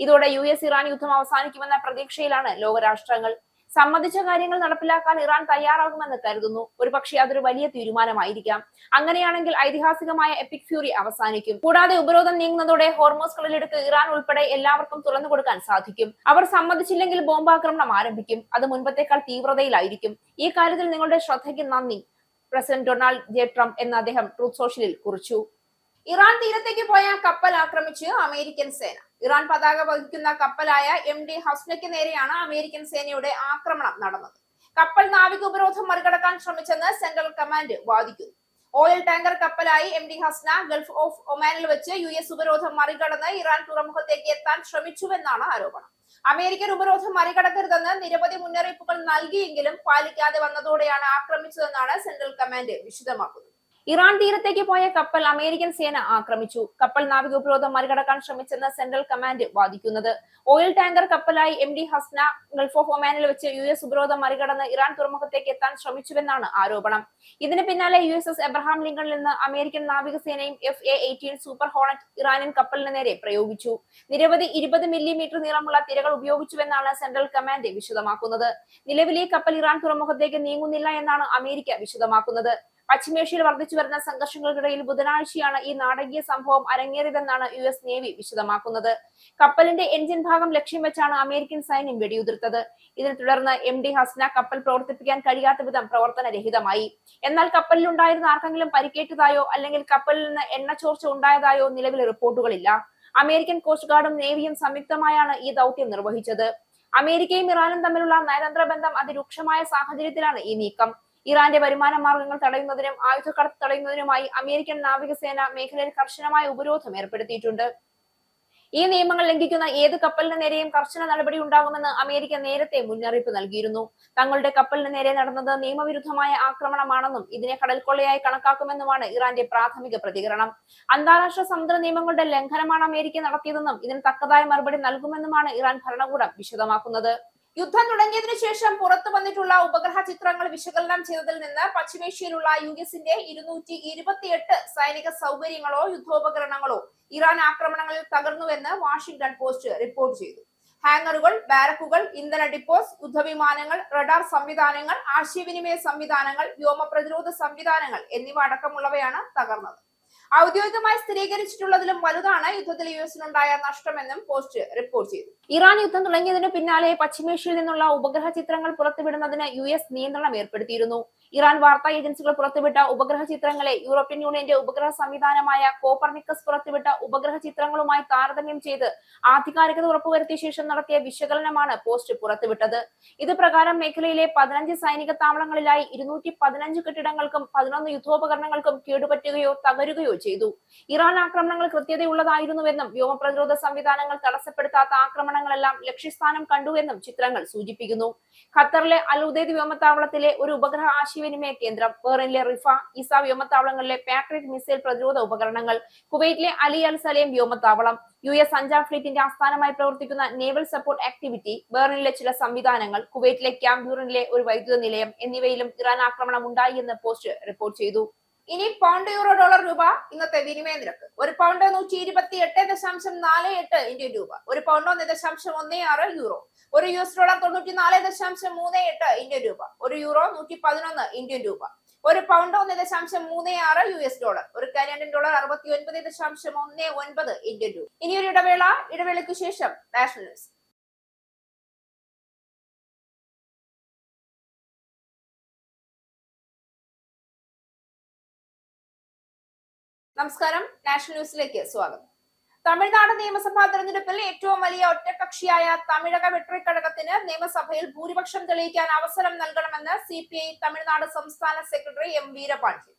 ഇതോടെ US ഇറാൻ യുദ്ധം അവസാനിക്കുമെന്ന പ്രതീക്ഷയിലാണ് ലോകരാഷ്ട്രങ്ങൾ. സമ്മതിച്ച കാര്യങ്ങൾ നടപ്പിലാക്കാൻ ഇറാൻ തയ്യാറാകുമെന്ന് കരുതുന്നു. ഒരുപക്ഷെ അതൊരു വലിയ തീരുമാനമായിരിക്കാം. അങ്ങനെയാണെങ്കിൽ ഐതിഹാസികമായ എപ്പിക് ഫ്യൂറി അവസാനിക്കും. കൂടാതെ ഉപരോധം നീങ്ങുന്നതോടെ ഹോർമോസ് കടലിടുക്ക് ഇറാൻ ഉൾപ്പെടെ എല്ലാവർക്കും തുറന്നു കൊടുക്കാൻ സാധിക്കും. അവർ സമ്മതിച്ചില്ലെങ്കിൽ ബോംബാക്രമണം ആരംഭിക്കും. അത് മുൻപത്തേക്കാൾ തീവ്രതയിലായിരിക്കും. ഈ കാര്യത്തിൽ നിങ്ങളുടെ ശ്രദ്ധയ്ക്ക് നന്ദി, പ്രസിഡന്റ് ഡൊണാൾഡ് ജെ ട്രംപ് എന്ന് അദ്ദേഹം ട്രൂത്ത് സോഷ്യലിൽ കുറിച്ചു. ഇറാൻ തീരത്തേക്ക് പോയ കപ്പൽ ആക്രമിച്ച് അമേരിക്കൻ സേന. ഇറാൻ പതാക വഹിക്കുന്ന കപ്പലായ MD ഹസ്നയ്ക്ക് നേരെയാണ് അമേരിക്കൻ സേനയുടെ ആക്രമണം നടന്നത്. കപ്പൽ നാവിക ഉപരോധം മറികടക്കാൻ ശ്രമിച്ചെന്ന് സെൻട്രൽ കമാൻഡ് വാദിക്കുന്നു. ഓയിൽ ടാങ്കർ കപ്പലായി MD ഹസ്ന ഗൾഫ് ഓഫ് ഒമാനിൽ വെച്ച് US ഉപരോധം മറികടന്ന് ഇറാൻ തുറമുഖത്തേക്ക് എത്താൻ ശ്രമിച്ചുവെന്നാണ് ആരോപണം. അമേരിക്കൻ ഉപരോധം മറികടക്കരുതെന്ന് നിരവധി മുന്നറിയിപ്പുകൾ നൽകിയെങ്കിലും പാലിക്കാതെ വന്നതോടെയാണ് ആക്രമിച്ചതെന്നാണ് സെൻട്രൽ കമാൻഡ് വിശദമാക്കുന്നത്. ഇറാൻ തീരത്തേക്ക് പോയ കപ്പൽ അമേരിക്കൻ സേന ആക്രമിച്ചു. കപ്പൽ നാവിക ഉപരോധം മറികടക്കാൻ ശ്രമിച്ചെന്ന് സെൻട്രൽ കമാൻഡ് വാദിക്കുന്നത്. ഓയിൽ ടാങ്കർ കപ്പലായി MD ഹസ്ന ഗൾഫ് ഓഫ് ഒമാനിൽ വെച്ച് US ഉപരോധം മറികടന്ന് ഇറാൻ തുറമുഖത്തേക്ക് എത്താൻ ശ്രമിച്ചുവെന്നാണ് ആരോപണം. ഇതിന് പിന്നാലെ USS എബ്രഹാം ലിങ്കണിൽ നിന്ന് അമേരിക്കൻ നാവികസേനയും FA-18 സൂപ്പർ ഹോണറ്റ് ഇറാനിയൻ കപ്പലിന് നേരെ പ്രയോഗിച്ചു. നിരവധി 20 മില്ലിമീറ്റർ നീളമുള്ള തിരകൾ ഉപയോഗിച്ചുവെന്നാണ് സെൻട്രൽ കമാൻഡ് വിശദമാക്കുന്നത്. നിലവിൽ ഈ കപ്പൽ ഇറാൻ തുറമുഖത്തേക്ക് നീങ്ങുന്നില്ല എന്നാണ് അമേരിക്ക വിശദമാക്കുന്നത്. പശ്ചിമേഷ്യയിൽ വർദ്ധിച്ചു വരുന്ന സംഘർഷങ്ങൾക്കിടയിൽ ബുധനാഴ്ചയാണ് ഈ നാടകീയ സംഭവം അരങ്ങേറിയതെന്നാണ് US നേവി വിശദമാക്കുന്നത്. കപ്പലിന്റെ എഞ്ചിൻ ഭാഗം ലക്ഷ്യം വെച്ചാണ് അമേരിക്കൻ സൈന്യം വെടിയുതിർത്തത്. ഇതിനെ തുടർന്ന് MD ഹസ്ന കപ്പൽ പ്രവർത്തിപ്പിക്കാൻ കഴിയാത്ത വിധം പ്രവർത്തനരഹിതമായി. എന്നാൽ കപ്പലിലുണ്ടായിരുന്ന ആർക്കെങ്കിലും പരിക്കേറ്റതായോ അല്ലെങ്കിൽ കപ്പലിൽ നിന്ന് എണ്ണ ചോർച്ച ഉണ്ടായതായോ നിലവിൽ റിപ്പോർട്ടുകളില്ല. അമേരിക്കൻ കോസ്റ്റ് ഗാർഡും നേവിയും സംയുക്തമായാണ് ഈ ദൗത്യം നിർവഹിച്ചത്. അമേരിക്കയും ഇറാനും തമ്മിലുള്ള നയതന്ത്ര ബന്ധം അതിരൂക്ഷമായ സാഹചര്യത്തിലാണ് ഈ നീക്കം. ഇറാന്റെ വരുമാന മാർഗങ്ങൾ തടയുന്നതിനും ആയുധക്കടത്ത് തടയുന്നതിനുമായി അമേരിക്കൻ നാവികസേന മേഖലയിൽ കർശനമായ ഉപരോധം ഏർപ്പെടുത്തിയിട്ടുണ്ട്. ഈ നിയമങ്ങൾ ലംഘിക്കുന്ന ഏത് കപ്പലിന് നേരെയും കർശന നടപടി ഉണ്ടാകുമെന്ന് അമേരിക്ക നേരത്തെ മുന്നറിയിപ്പ് നൽകിയിരുന്നു. തങ്ങളുടെ കപ്പലിന് നേരെ നടന്നത് നിയമവിരുദ്ധമായ ആക്രമണമാണെന്നും ഇതിനെ കടൽക്കൊള്ളയായി കണക്കാക്കുമെന്നുമാണ് ഇറാന്റെ പ്രാഥമിക പ്രതികരണം. അന്താരാഷ്ട്ര സമുദ്ര നിയമങ്ങളുടെ ലംഘനമാണ് അമേരിക്ക നടത്തിയതെന്നും ഇതിന് തക്കതായ മറുപടി നൽകുമെന്നുമാണ് ഇറാൻ ഭരണകൂടം വിശദമാക്കുന്നത്. യുദ്ധം തുടങ്ങിയതിനു ശേഷം പുറത്തു വന്നിട്ടുള്ള ഉപഗ്രഹ ചിത്രങ്ങൾ വിശകലനം ചെയ്തതിൽ നിന്ന് പശ്ചിമേഷ്യയിലുള്ള US-ന്റെ 228 സൈനിക സൗകര്യങ്ങളോ യുദ്ധോപകരണങ്ങളോ ഇറാൻ ആക്രമണങ്ങളിൽ തകർന്നുവെന്ന് വാഷിംഗ്ടൺ പോസ്റ്റ് റിപ്പോർട്ട് ചെയ്തു. ഹാങ്ങറുകൾ, ബാരക്കുകൾ, ഇന്ധന ഡിപ്പോസ്, യുദ്ധവിമാനങ്ങൾ, റഡാർ സംവിധാനങ്ങൾ, ആശയവിനിമയ സംവിധാനങ്ങൾ, വ്യോമ പ്രതിരോധ സംവിധാനങ്ങൾ എന്നിവ അടക്കമുള്ളവയാണ് തകർന്നത്. ഔദ്യോഗികമായി സ്ഥിരീകരിച്ചിട്ടുള്ളതിലും വലുതാണ് യുദ്ധത്തിൽ US-നുണ്ടായ നഷ്ടമെന്നും പോസ്റ്റ് റിപ്പോർട്ട് ചെയ്തു. ഇറാൻ യുദ്ധം തുടങ്ങിയതിനു പിന്നാലെ പശ്ചിമേഷ്യയിൽ നിന്നുള്ള ഉപഗ്രഹ ചിത്രങ്ങൾ പുറത്തുവിടുന്നതിന് US നിയന്ത്രണം ഏർപ്പെടുത്തിയിരുന്നു. ഇറാൻ വാർത്താ ഏജൻസികൾ പുറത്തുവിട്ട ഉപഗ്രഹ ചിത്രങ്ങളെ യൂറോപ്യൻ യൂണിയന്റെ ഉപഗ്രഹ സംവിധാനമായ കോപ്പർനിക്കസ് പുറത്തുവിട്ട ഉപഗ്രഹ ചിത്രങ്ങളുമായി താരതമ്യം ചെയ്ത് ആധികാരികത ഉറപ്പുവരുത്തിയ ശേഷം നടത്തിയ വിശകലനമാണ് പോസ്റ്റ് പുറത്തുവിട്ടത്. ഇത് പ്രകാരം മേഖലയിലെ 15 സൈനിക താവളങ്ങളിലായി 215 കെട്ടിടങ്ങൾക്കും 11 യുദ്ധോപകരണങ്ങൾക്കും കേടുപറ്റുകയോ തകരുകയോ ചെയ്തു. ഇറാൻ ആക്രമണങ്ങൾ കൃത്യതയുള്ളതായിരുന്നുവെന്നും വ്യോമ പ്രതിരോധ സംവിധാനങ്ങൾ തടസ്സപ്പെടുത്താത്ത ആക്രമണങ്ങളെല്ലാം ലക്ഷ്യസ്ഥാനം കണ്ടുവെന്നും ചിത്രങ്ങൾ സൂചിപ്പിക്കുന്നു. ഖത്തറിലെ അൽ ഉദൈദ് വ്യോമത്താവളത്തിലെ ഒരു ഉപഗ്രഹ ആശയവിനിമയ കേന്ദ്രം, ബഹ്റൈനിലെ റിഫ, ഇസ വ്യോമത്താവളങ്ങളിലെ പാട്രിക് മിസൈൽ പ്രതിരോധ ഉപകരണങ്ങൾ, കുവൈറ്റിലെ അലി അൽ സലേം വ്യോമത്താവളം, US 5-ാം ഫ്ലീറ്റിന്റെ ആസ്ഥാനമായി പ്രവർത്തിക്കുന്ന നേവൽ സപ്പോർട്ട് ആക്ടിവിറ്റി, ബഹ്റൈനിലെ ചില സംവിധാനങ്ങൾ, കുവൈറ്റിലെ ക്യാമ്പ് ബ്യൂറിനിലെ ഒരു വൈദ്യുത നിലയം എന്നിവയിലും ഇറാൻ ആക്രമണം ഉണ്ടായി എന്ന് പോസ്റ്റ് റിപ്പോർട്ട് ചെയ്തു. ഇനി പൗണ്ട് യൂറോ ഡോളർ രൂപ ഇന്നത്തെ വിനിമയ നിരക്ക്. ഒരു പൗണ്ട് 128.48 ഇന്ത്യൻ രൂപ. ഒരു പൗണ്ട് 1.16 യൂറോ. ഒരു US ഡോളർ 94.38 ഇന്ത്യൻ രൂപ. ഒരു യൂറോ 111 ഇന്ത്യൻ രൂപ. ഒരു പൗണ്ട് 1.36 US ഡോളർ. ഒരു കനേഡിയൻ ഡോളർ 69.19 ഇന്ത്യൻ രൂപ. ഇനി ഒരു ഇടവേളയ്ക്ക് ശേഷം നാഷണൽ ന്യൂസ്. നമസ്കാരം, നാഷണൽ ന്യൂസിലേക്ക് സ്വാഗതം. തമിഴ്നാട് നിയമസഭാ തെരഞ്ഞെടുപ്പിൽ ഏറ്റവും വലിയ ഒറ്റകക്ഷിയായ തമിഴക വെട്രിക്കഴകത്തിന് നിയമസഭയിൽ ഭൂരിപക്ഷം തെളിയിക്കാൻ അവസരം നൽകണമെന്ന് CPI തമിഴ്നാട് സംസ്ഥാന സെക്രട്ടറി M വീരപാണ്ഡ്യൻ.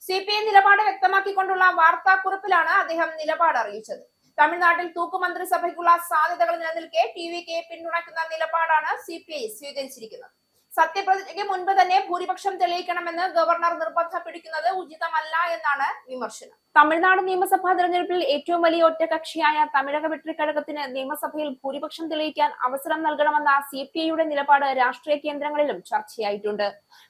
CPI നിലപാട് വ്യക്തമാക്കിക്കൊണ്ടുള്ള വാർത്താക്കുറിപ്പിലാണ് അദ്ദേഹം നിലപാട് അറിയിച്ചത്. തമിഴ്നാട്ടിൽ തൂക്കുമന്ത്രിസഭയ്ക്കുള്ള സാധ്യതകൾ നിലനിൽക്കെ TVK പിന്തുണയ്ക്കുന്ന നിലപാടാണ് CPI സ്വീകരിച്ചിരിക്കുന്നത്. സത്യപ്രതിജ്ഞയ്ക്ക് മുൻപ് തന്നെ ഭൂരിപക്ഷം തെളിയിക്കണമെന്ന് ഗവർണർ നിർബന്ധം പിടിക്കുന്നത് ഉചിതമല്ല എന്നാണ് വിമർശനം. തമിഴ്നാട് നിയമസഭാ തെരഞ്ഞെടുപ്പിൽ ഏറ്റവും വലിയ ഒറ്റകക്ഷിയായ തമിഴക വെട്രിക്കഴകത്തിന് നിയമസഭയിൽ ഭൂരിപക്ഷം തെളിയിക്കാൻ അവസരം നൽകണമെന്ന CPIയുടെ നിലപാട് രാഷ്ട്രീയ കേന്ദ്രങ്ങളിലും ചർച്ചയായിട്ടുണ്ട്.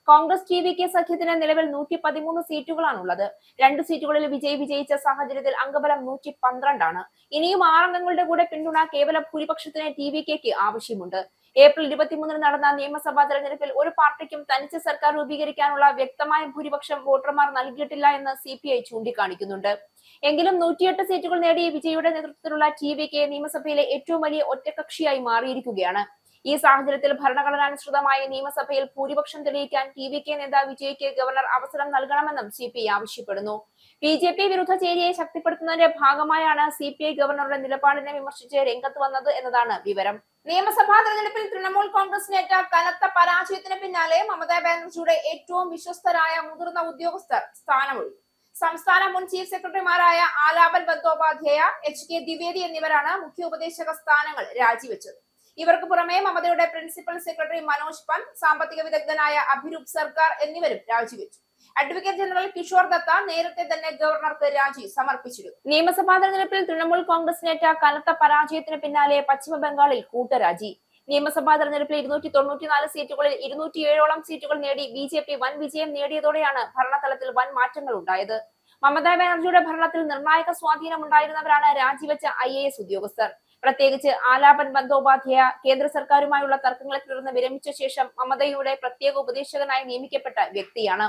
കോൺഗ്രസ് TVK സഖ്യത്തിന് നിലവിൽ 113 സീറ്റുകളാണുള്ളത്. 2 സീറ്റുകളിൽ വിജയിച്ച സാഹചര്യത്തിൽ അംഗബലം 112 ആണ്. ഇനിയും 6 അംഗങ്ങളുടെ കൂടെ പിന്തുണ കേവല ഭൂരിപക്ഷത്തിന് TVKക്ക് ആവശ്യമുണ്ട്. ഏപ്രിൽ 23 നടന്ന നിയമസഭാ തെരഞ്ഞെടുപ്പിൽ ഒരു പാർട്ടിക്കും തനിച്ച് സർക്കാർ രൂപീകരിക്കാനുള്ള വ്യക്തമായ ഭൂരിപക്ഷം വോട്ടർമാർ നൽകിയിട്ടില്ല എന്ന് CPI ചൂണ്ടിക്കാണിക്കുന്നുണ്ട്. എങ്കിലും 108 സീറ്റുകൾ നേടി വിജയുടെ നേതൃത്വത്തിലുള്ള TVK നിയമസഭയിലെ ഏറ്റവും വലിയ ഒറ്റകക്ഷിയായി മാറിയിരിക്കുകയാണ്. ഈ സാഹചര്യത്തിൽ ഭരണഘടനാനുസൃതമായ നിയമസഭയിൽ ഭൂരിപക്ഷം തെളിയിക്കാൻ TVK നേതാവ് വിജയ്ക്ക് ഗവർണർ അവസരം നൽകണമെന്നും CPI ആവശ്യപ്പെടുന്നു. BJP വിരുദ്ധ ചേരിയെ ശക്തിപ്പെടുത്തുന്നതിന്റെ ഭാഗമായാണ് CPI ഗവർണറുടെ നിലപാടിനെ വിമർശിച്ച് രംഗത്ത് വന്നത് എന്നതാണ് വിവരം. നിയമസഭാ തെരഞ്ഞെടുപ്പിൽ തൃണമൂൽ കോൺഗ്രസിനേറ്റ കനത്ത പരാജയത്തിന് പിന്നാലെ മമതാ ബാനർജിയുടെ ഏറ്റവും വിശ്വസ്തരായ മുതിർന്ന ഉദ്യോഗസ്ഥർ സ്ഥാനമൊഴിഞ്ഞു. സംസ്ഥാന മുൻ ചീഫ് സെക്രട്ടറിമാരായ ആലാപൻ ബന്ദോപാധ്യായ, HK ദ്വിവേദി എന്നിവരാണ് മുഖ്യ ഉപദേശക സ്ഥാനങ്ങൾ രാജിവെച്ചത്. ഇവർക്ക് പുറമെ മമതയുടെ പ്രിൻസിപ്പൽ സെക്രട്ടറി മനോജ് പന്ത്, സാമ്പത്തിക വിദഗ്ധനായ അഭിരൂപ് സർക്കാർ എന്നിവരും രാജിവെച്ചു. അഡ്വക്കേറ്റ് ജനറൽ കിഷോർ ദത്ത നേരത്തെ തന്നെ ഗവർണർക്ക് രാജി സമർപ്പിച്ചിരുന്നു. നിയമസഭാ തെരഞ്ഞെടുപ്പിൽ തൃണമൂൽ കോൺഗ്രസിനേറ്റ കനത്ത പരാജയത്തിന് പിന്നാലെ പശ്ചിമ ബംഗാളിൽ കൂട്ടരാജി. നിയമസഭാ തെരഞ്ഞെടുപ്പിൽ 294 സീറ്റുകളിൽ 207ഓളം സീറ്റുകൾ നേടി BJP വൻ വിജയം നേടിയതോടെയാണ് ഭരണതലത്തിൽ വൻ മാറ്റങ്ങൾ ഉണ്ടായത്. മമതാ ബാനർജിയുടെ ഭരണത്തിൽ നിർണായക സ്വാധീനമുണ്ടായിരുന്നവരാണ് രാജിവെച്ച IAS ഉദ്യോഗസ്ഥർ. പ്രത്യേകിച്ച് ആലാപൻ ബന്ദോപാധ്യായ കേന്ദ്ര സർക്കാരുമായുള്ള തർക്കങ്ങളെ തുടർന്ന് വിരമിച്ച ശേഷം മമതയുടെ പ്രത്യേക ഉപദേശകനായി നിയമിക്കപ്പെട്ട വ്യക്തിയാണ്.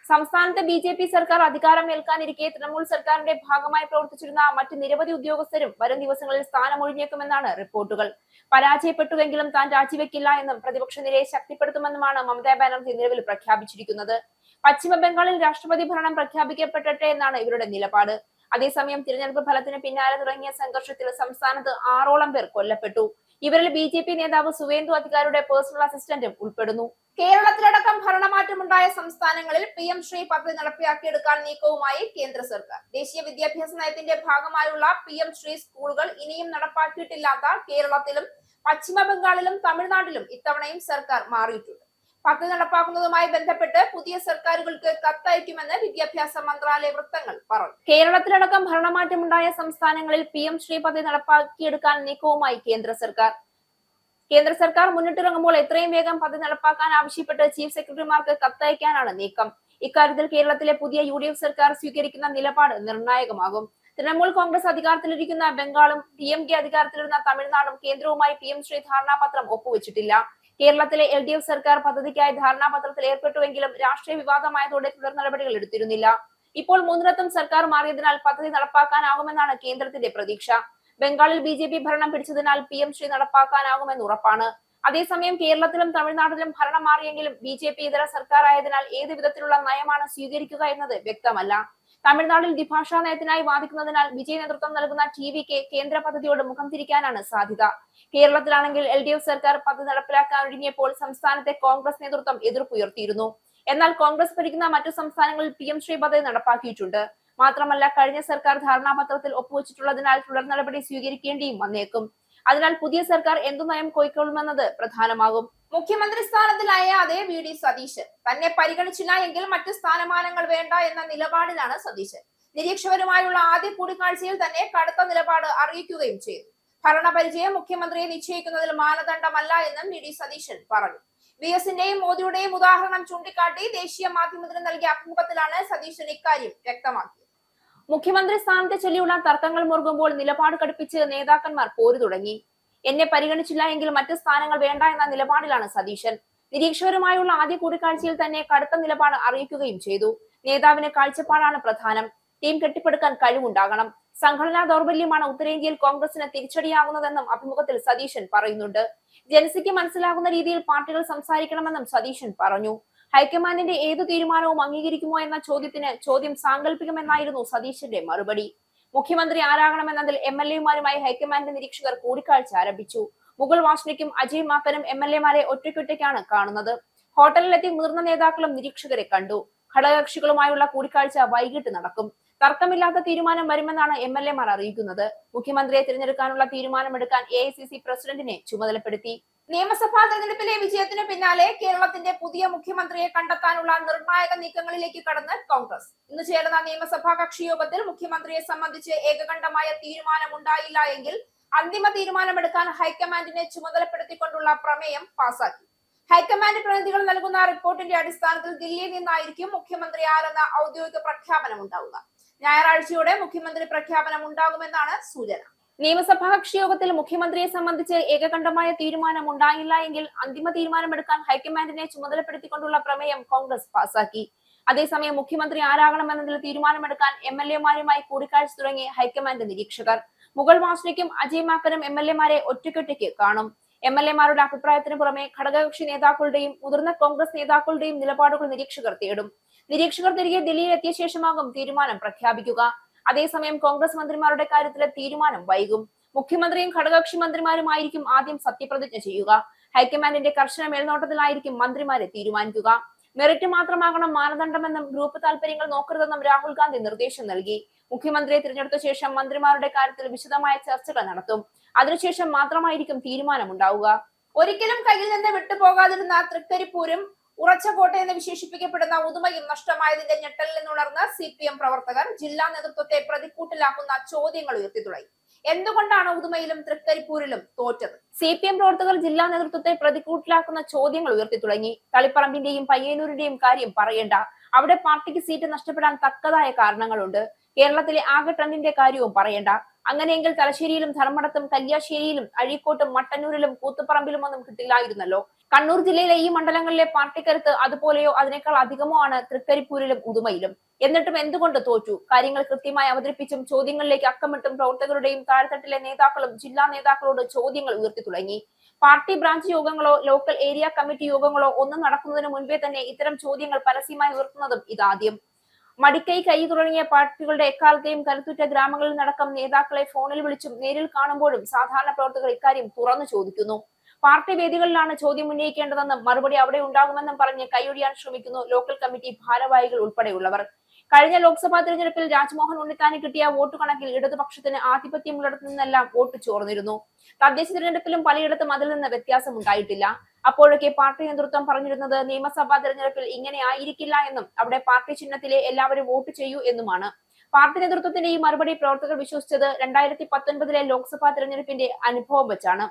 സംസ്ഥാനത്ത് BJP സർക്കാർ അധികാരമേൽക്കാനിരിക്കെ തൃണമൂൽ സർക്കാരിന്റെ ഭാഗമായി പ്രവർത്തിച്ചിരുന്ന മറ്റ് നിരവധി ഉദ്യോഗസ്ഥരും വരും ദിവസങ്ങളിൽ സ്ഥാനമൊഴിഞ്ഞേക്കുമെന്നാണ് റിപ്പോർട്ടുകൾ. പരാജയപ്പെട്ടുവെങ്കിലും താൻ രാജിവെക്കില്ല എന്നും പ്രതിപക്ഷ നിരയെ ശക്തിപ്പെടുത്തുമെന്നുമാണ് മമതാ ബാനർജി നിലവിൽ പ്രഖ്യാപിച്ചിരിക്കുന്നത്. പശ്ചിമ ബംഗാളിൽ രാഷ്ട്രപതി ഭരണം പ്രഖ്യാപിക്കപ്പെടട്ടെ എന്നാണ് ഇവരുടെ നിലപാട്. അതേസമയം തിരഞ്ഞെടുപ്പ് ഫലത്തിന് പിന്നാലെ തുടങ്ങിയ സംഘർഷത്തിൽ സംസ്ഥാനത്ത് 6ഓളം പേർ കൊല്ലപ്പെട്ടു. ഇവരിൽ BJP നേതാവ് സുവേന്ദു അധികാരിയുടെ പേഴ്സണൽ അസിസ്റ്റന്റും ഉൾപ്പെടുന്നു. കേരളത്തിലടക്കം ഭരണമാറ്റമുണ്ടായ സംസ്ഥാനങ്ങളിൽ PM ശ്രീ പദ്ധതി നടപ്പിലാക്കിയെടുക്കാൻ നീക്കവുമായി കേന്ദ്ര സർക്കാർ. ദേശീയ വിദ്യാഭ്യാസ നയത്തിന്റെ ഭാഗമായുള്ള PM ശ്രീ സ്കൂളുകൾ ഇനിയും നടപ്പാക്കിയിട്ടില്ലാത്ത കേരളത്തിലും പശ്ചിമ ബംഗാളിലും തമിഴ്നാട്ടിലും ഇത്തവണയും സർക്കാർ മാറിയിട്ടുണ്ട്. പദ്ധതി നടപ്പാക്കുന്നതുമായി ബന്ധപ്പെട്ട് പുതിയ സർക്കാരുകൾക്ക് കത്തയക്കുമെന്ന് വിദ്യാഭ്യാസ മന്ത്രാലയ വൃത്തങ്ങൾ പറഞ്ഞു. കേരളത്തിലടക്കം ഭരണമാറ്റമുണ്ടായ സംസ്ഥാനങ്ങളിൽ PM ശ്രീ പദ്ധതി നടപ്പാക്കിയെടുക്കാൻ നീക്കവുമായി കേന്ദ്ര സർക്കാർ മുന്നിട്ടിറങ്ങുമ്പോൾ എത്രയും വേഗം പദ്ധതി നടപ്പാക്കാൻ ആവശ്യപ്പെട്ട് ചീഫ് സെക്രട്ടറിമാർക്ക് കത്തയക്കാനാണ് നീക്കം. ഇക്കാര്യത്തിൽ കേരളത്തിലെ പുതിയ UDF സർക്കാർ സ്വീകരിക്കുന്ന നിലപാട് നിർണായകമാകും. തൃണമൂൽ കോൺഗ്രസ് അധികാരത്തിലിരിക്കുന്ന ബംഗാളും DMK അധികാരത്തിലിരുന്ന തമിഴ്നാടും കേന്ദ്രവുമായി PM ശ്രീ ധാരണാപത്രം ഒപ്പുവെച്ചിട്ടില്ല. കേരളത്തിലെ LDF സർക്കാർ പദ്ധതിക്കായി ധാരണാപത്രത്തിൽ ഏർപ്പെട്ടുവെങ്കിലും രാഷ്ട്രീയ വിവാദമായതോടെ തുടർ നടപടികൾ എടുത്തിരുന്നില്ല. ഇപ്പോൾ മൂന്നിടത്തും സർക്കാർ മാറിയതിനാൽ പദ്ധതി നടപ്പാക്കാനാകുമെന്നാണ് കേന്ദ്രത്തിന്റെ പ്രതീക്ഷ. ബംഗാളിൽ BJP ഭരണം പിടിച്ചതിനാൽ PM ശ്രീ നടപ്പാക്കാനാകുമെന്ന് ഉറപ്പാണ്. അതേസമയം കേരളത്തിലും തമിഴ്നാട്ടിലും ഭരണം മാറിയെങ്കിലും BJP ഇതര സർക്കാർ ആയതിനാൽ ഏത് വിധത്തിലുള്ള നയമാണ് സ്വീകരിക്കുക എന്നത് വ്യക്തമല്ല. തമിഴ്നാട്ടിൽ ദ്വിഭാഷാ നയത്തിനായി വാദിക്കുന്നതിനാൽ വിജയ് നേതൃത്വം നൽകുന്ന TVK കേന്ദ്ര പദ്ധതിയോട് മുഖം തിരിക്കാനാണ് സാധ്യത. കേരളത്തിലാണെങ്കിൽ LDF സർക്കാർ പദ്ധതി നടപ്പിലാക്കാൻ ഒരുങ്ങിയപ്പോൾ സംസ്ഥാനത്തെ കോൺഗ്രസ് നേതൃത്വം എതിർപ്പുയർത്തിയിരുന്നു. എന്നാൽ കോൺഗ്രസ് ഭരിക്കുന്ന മറ്റു സംസ്ഥാനങ്ങളിൽ PM ശ്രീ പദ്ധതി നടപ്പാക്കിയിട്ടുണ്ട്. മാത്രമല്ല കഴിഞ്ഞ സർക്കാർ ധാരണാപത്രത്തിൽ ഒപ്പുവെച്ചിട്ടുള്ളതിനാൽ തുടർ നടപടി സ്വീകരിക്കേണ്ടിയും വന്നേക്കും. അതിനാൽ പുതിയ സർക്കാർ എന്തു നയം കൈക്കൊള്ളുമെന്നത് പ്രധാനമാകും. മുഖ്യമന്ത്രി സ്ഥാനത്തിലായ അതേ VD സതീശൻ തന്നെ പരിഗണിച്ചില്ല എങ്കിൽ മറ്റു സ്ഥാനമാനങ്ങൾ വേണ്ട എന്ന നിലപാടിലാണ് സതീശൻ. നിരീക്ഷകരുമായുള്ള ആദ്യ കൂടിക്കാഴ്ചയിൽ തന്നെ കടുത്ത നിലപാട് അറിയിക്കുകയും ചെയ്തു. ഭരണപരിചയം മുഖ്യമന്ത്രിയെ നിശ്ചയിക്കുന്നതിൽ മാനദണ്ഡമല്ല എന്നും VD സതീശൻ പറഞ്ഞു. VS-ന്റെയും മോദിയുടെയും ഉദാഹരണം ചൂണ്ടിക്കാട്ടി ദേശീയ മാധ്യമത്തിന് നൽകിയ അഭിമുഖത്തിലാണ് സതീശൻ ഇക്കാര്യം വ്യക്തമാക്കിയത്. മുഖ്യമന്ത്രി സ്ഥാനത്തെ ചൊല്ലിയുള്ള തർക്കങ്ങൾ മുറുകുമ്പോൾ നിലപാട് കടുപ്പിച്ച് നേതാക്കന്മാർ പോരു തുടങ്ങി. എന്നെ പരിഗണിച്ചില്ല എങ്കിൽ മറ്റ് സ്ഥാനങ്ങൾ വേണ്ട എന്ന നിലപാടിലാണ് സതീശൻ. നിരീക്ഷകരുമായുള്ള ആദ്യ കൂടിക്കാഴ്ചയിൽ തന്നെ കടുത്ത നിലപാട് അറിയിക്കുകയും ചെയ്തു. നേതാവിന് കാഴ്ചപ്പാടാണ് പ്രധാനം. ടീം കെട്ടിപ്പടുക്കാൻ കഴിവുണ്ടാകണം. സംഘടനാ ദൗർബല്യമാണ് ഉത്തരേന്ത്യയിൽ കോൺഗ്രസിന് തിരിച്ചടിയാകുന്നതെന്നും അഭിമുഖത്തിൽ സതീശൻ പറയുന്നുണ്ട്. ജനസിക്ക് മനസ്സിലാകുന്ന രീതിയിൽ പാർട്ടികൾ സംസാരിക്കണമെന്നും സതീശൻ പറഞ്ഞു. ഹൈക്കമാൻഡിന്റെ ഏതു തീരുമാനവും അംഗീകരിക്കുമോ എന്ന ചോദ്യം സാങ്കല്പികമെന്നായിരുന്നു സതീശന്റെ മറുപടി. മുഖ്യമന്ത്രി ആരാകണമെന്നതിൽ MLA-മാരുമായി ഹൈക്കമാൻഡ് നിരീക്ഷകർ കൂടിക്കാഴ്ച ആരംഭിച്ചു. മുകുൾ വാസ്നിക്കും അജയ് മാക്കനും MLA-മാരെ ഒറ്റയ്ക്കൊറ്റയ്ക്കാണ് കാണുന്നത്. ഹോട്ടലിലെത്തി മുതിർന്ന നേതാക്കളും നിരീക്ഷകരെ കണ്ടു. ഘടകകക്ഷികളുമായുള്ള കൂടിക്കാഴ്ച വൈകിട്ട് നടക്കും. തർക്കമില്ലാത്ത തീരുമാനം വരുമെന്നാണ് MLA-മാർ അറിയിക്കുന്നത്. മുഖ്യമന്ത്രിയെ തിരഞ്ഞെടുക്കാനുള്ള തീരുമാനമെടുക്കാൻ AICC പ്രസിഡന്റിനെ ചുമതലപ്പെടുത്തി. നിയമസഭാ തെരഞ്ഞെടുപ്പിലെ വിജയത്തിന് പിന്നാലെ കേരളത്തിന്റെ പുതിയ മുഖ്യമന്ത്രിയെ കണ്ടെത്താനുള്ള നിർണായക നീക്കങ്ങളിലേക്ക് കടന്ന് കോൺഗ്രസ്. ഇന്ന് ചേർന്ന നിയമസഭാ കക്ഷി യോഗത്തിൽ മുഖ്യമന്ത്രിയെ സംബന്ധിച്ച് ഏകകണ്ഠമായ തീരുമാനമുണ്ടായില്ല എങ്കിൽ അന്തിമ തീരുമാനമെടുക്കാൻ ഹൈക്കമാൻഡിനെ ചുമതലപ്പെടുത്തിക്കൊണ്ടുള്ള പ്രമേയം പാസാക്കി. ഹൈക്കമാൻഡ് പ്രതിനിധികൾ നൽകുന്ന റിപ്പോർട്ടിന്റെ അടിസ്ഥാനത്തിൽ ദില്ലിയിൽ നിന്നായിരിക്കും മുഖ്യമന്ത്രി ആരെന്ന ഔദ്യോഗിക പ്രഖ്യാപനം ഉണ്ടാവുക. ഞായറാഴ്ചയോടെ മുഖ്യമന്ത്രി പ്രഖ്യാപനം ഉണ്ടാകുമെന്നാണ് സൂചന. നിയമസഭാ കക്ഷിയോഗത്തിൽ മുഖ്യമന്ത്രിയെ സംബന്ധിച്ച് ഏകകണ്ഠമായ തീരുമാനം ഉണ്ടായില്ല എങ്കിൽ അന്തിമ തീരുമാനമെടുക്കാൻ ഹൈക്കമാൻഡിനെ ചുമതലപ്പെടുത്തിക്കൊണ്ടുള്ള പ്രമേയം കോൺഗ്രസ് പാസാക്കി. അതേസമയം മുഖ്യമന്ത്രി ആരാകണമെന്നതിൽ തീരുമാനമെടുക്കാൻ MLA-മാരുമായി കൂടിക്കാഴ്ച തുടങ്ങി ഹൈക്കമാൻഡ് നിരീക്ഷകർ. മുകുൾ വാസ്നിക്കും അജയ് മാക്കനും MLA-മാരെ ഒറ്റയ്ക്കൊറ്റയ്ക്ക് കാണും. MLA-മാരുടെ അഭിപ്രായത്തിന് പുറമെ ഘടകകക്ഷി നേതാക്കളുടെയും മുതിർന്ന കോൺഗ്രസ് നേതാക്കളുടെയും നിലപാടുകൾ നിരീക്ഷകർ തേടും. നിരീക്ഷകർ തിരികെ ദില്ലിയിൽ എത്തിയ ശേഷമാകും തീരുമാനം പ്രഖ്യാപിക്കുക. അതേസമയം കോൺഗ്രസ് മന്ത്രിമാരുടെ കാര്യത്തിലെ തീരുമാനം വൈകും. മുഖ്യമന്ത്രിയും ഘടകകക്ഷി മന്ത്രിമാരുമായിരിക്കും ആദ്യം സത്യപ്രതിജ്ഞ ചെയ്യുക. ഹൈക്കമാൻഡിന്റെ കർശന മേൽനോട്ടത്തിലായിരിക്കും മന്ത്രിമാരെ തീരുമാനിക്കുക. മെറിറ്റ് മാത്രമാകണം മാനദണ്ഡമെന്നും ഗ്രൂപ്പ് താൽപര്യങ്ങൾ നോക്കരുതെന്നും രാഹുൽ ഗാന്ധി നിർദ്ദേശം നൽകി. മുഖ്യമന്ത്രിയെ തിരഞ്ഞെടുത്ത ശേഷം മന്ത്രിമാരുടെ കാര്യത്തിൽ വിശദമായ ചർച്ചകൾ നടത്തും. അതിനുശേഷം മാത്രമായിരിക്കും തീരുമാനമുണ്ടാവുക. ഒരിക്കലും കയ്യിൽ നിന്ന് വിട്ടുപോകാതിരുന്ന തൃക്കരിപ്പൂരും ഉറച്ച കോട്ടയെന്ന് വിശേഷിപ്പിക്കപ്പെടുന്ന ഉദുമയും നഷ്ടമായതിന്റെ ഞെട്ടലിൽ നിന്നുണർന്ന CPM പ്രവർത്തകർ ജില്ലാ നേതൃത്വത്തെ പ്രതിക്കൂട്ടിലാക്കുന്ന ചോദ്യങ്ങൾ ഉയർത്തി തുടങ്ങി. എന്തുകൊണ്ടാണ് ഉദുമയിലും തൃക്കരിപ്പൂരിലും തോറ്റത്? CPM പ്രവർത്തകർ ജില്ലാ നേതൃത്വത്തെ പ്രതിക്കൂട്ടിലാക്കുന്ന ചോദ്യങ്ങൾ ഉയർത്തി തുടങ്ങി. തളിപ്പറമ്പിന്റെയും പയ്യന്നൂരിന്റെയും കാര്യം പറയേണ്ട. അവിടെ പാർട്ടിക്ക് സീറ്റ് നഷ്ടപ്പെടാൻ തക്കതായ കാരണങ്ങളുണ്ട്. കേരളത്തിലെ ആകെ ട്രെൻഡിന്റെ കാര്യവും പറയേണ്ട. അങ്ങനെയെങ്കിൽ തലശ്ശേരിയിലും ധർമ്മടത്തും കല്യാശ്ശേരിയിലും അഴീക്കോട്ടും മട്ടന്നൂരിലും കൂത്തുപറമ്പിലും ഒന്നും കിട്ടില്ലായിരുന്നല്ലോ. കണ്ണൂർ ജില്ലയിലെ ഈ മണ്ഡലങ്ങളിലെ പാർട്ടിക്കരുത്ത് അതുപോലെയോ അതിനേക്കാൾ അധികമോ ആണ് തൃക്കരിപ്പൂരിലും ഉദുമയിലും. എന്നിട്ടും എന്തുകൊണ്ട് തോറ്റു? കാര്യങ്ങൾ കൃത്യമായി അവതരിപ്പിച്ചും ചോദ്യങ്ങളിലേക്ക് അക്കമിട്ടും പ്രവർത്തകരുടെയും താഴെത്തട്ടിലെ നേതാക്കളും ജില്ലാ നേതാക്കളോട് ചോദ്യങ്ങൾ ഉയർത്തി തുടങ്ങി. പാർട്ടി ബ്രാഞ്ച് യോഗങ്ങളോ ലോക്കൽ ഏരിയ കമ്മിറ്റി യോഗങ്ങളോ ഒന്നും നടക്കുന്നതിന് മുൻപേ തന്നെ ഇത്തരം ചോദ്യങ്ങൾ പരസ്യമായി ഉയർത്തുന്നതും ഇതാദ്യം. മടിക്കൈ കൈ തുടങ്ങിയ പാർട്ടികളുടെ എക്കാലത്തെയും കരുത്തുറ്റ ഗ്രാമങ്ങളിൽ നടക്കം നേതാക്കളെ ഫോണിൽ വിളിച്ചും നേരിൽ കാണുമ്പോഴും സാധാരണ പ്രവർത്തകർ ഇക്കാര്യം തുറന്നു ചോദിക്കുന്നു. പാർട്ടി വേദികളിലാണ് ചോദ്യം ഉന്നയിക്കേണ്ടതെന്നും മറുപടി അവിടെ ഉണ്ടാകുമെന്നും പറഞ്ഞ് കൈയൊഴിയാൻ ശ്രമിക്കുന്നു ലോക്കൽ കമ്മിറ്റി ഭാരവാഹികൾ ഉൾപ്പെടെയുള്ളവർ. കഴിഞ്ഞ ലോക്സഭാ തെരഞ്ഞെടുപ്പിൽ രാജ്മോഹൻ ഉണ്ണിത്താന് കിട്ടിയ വോട്ട് കണക്കിൽ ഇടതുപക്ഷത്തിന് ആധിപത്യമുള്ളിടത്തു നിന്നെല്ലാം വോട്ട് ചോർന്നിരുന്നു. തദ്ദേശ തിരഞ്ഞെടുപ്പിലും പലയിടത്തും അതിൽ നിന്ന് വ്യത്യാസം ഉണ്ടായിട്ടില്ല. അപ്പോഴൊക്കെ പാർട്ടി നേതൃത്വം പറഞ്ഞിരുന്നത് നിയമസഭാ തെരഞ്ഞെടുപ്പിൽ ഇങ്ങനെ ആയിരിക്കില്ല എന്നും അവിടെ പാർട്ടി ചിഹ്നത്തിലെ എല്ലാവരും വോട്ട് ചെയ്യൂ എന്നുമാണ്. പാർട്ടി നേതൃത്വത്തിന്റെ ഈ മറുപടി പ്രവർത്തകർ വിശ്വസിച്ചത് 2019 ലോക്സഭാ തെരഞ്ഞെടുപ്പിന്റെ അനുഭവം വെച്ചാണ്.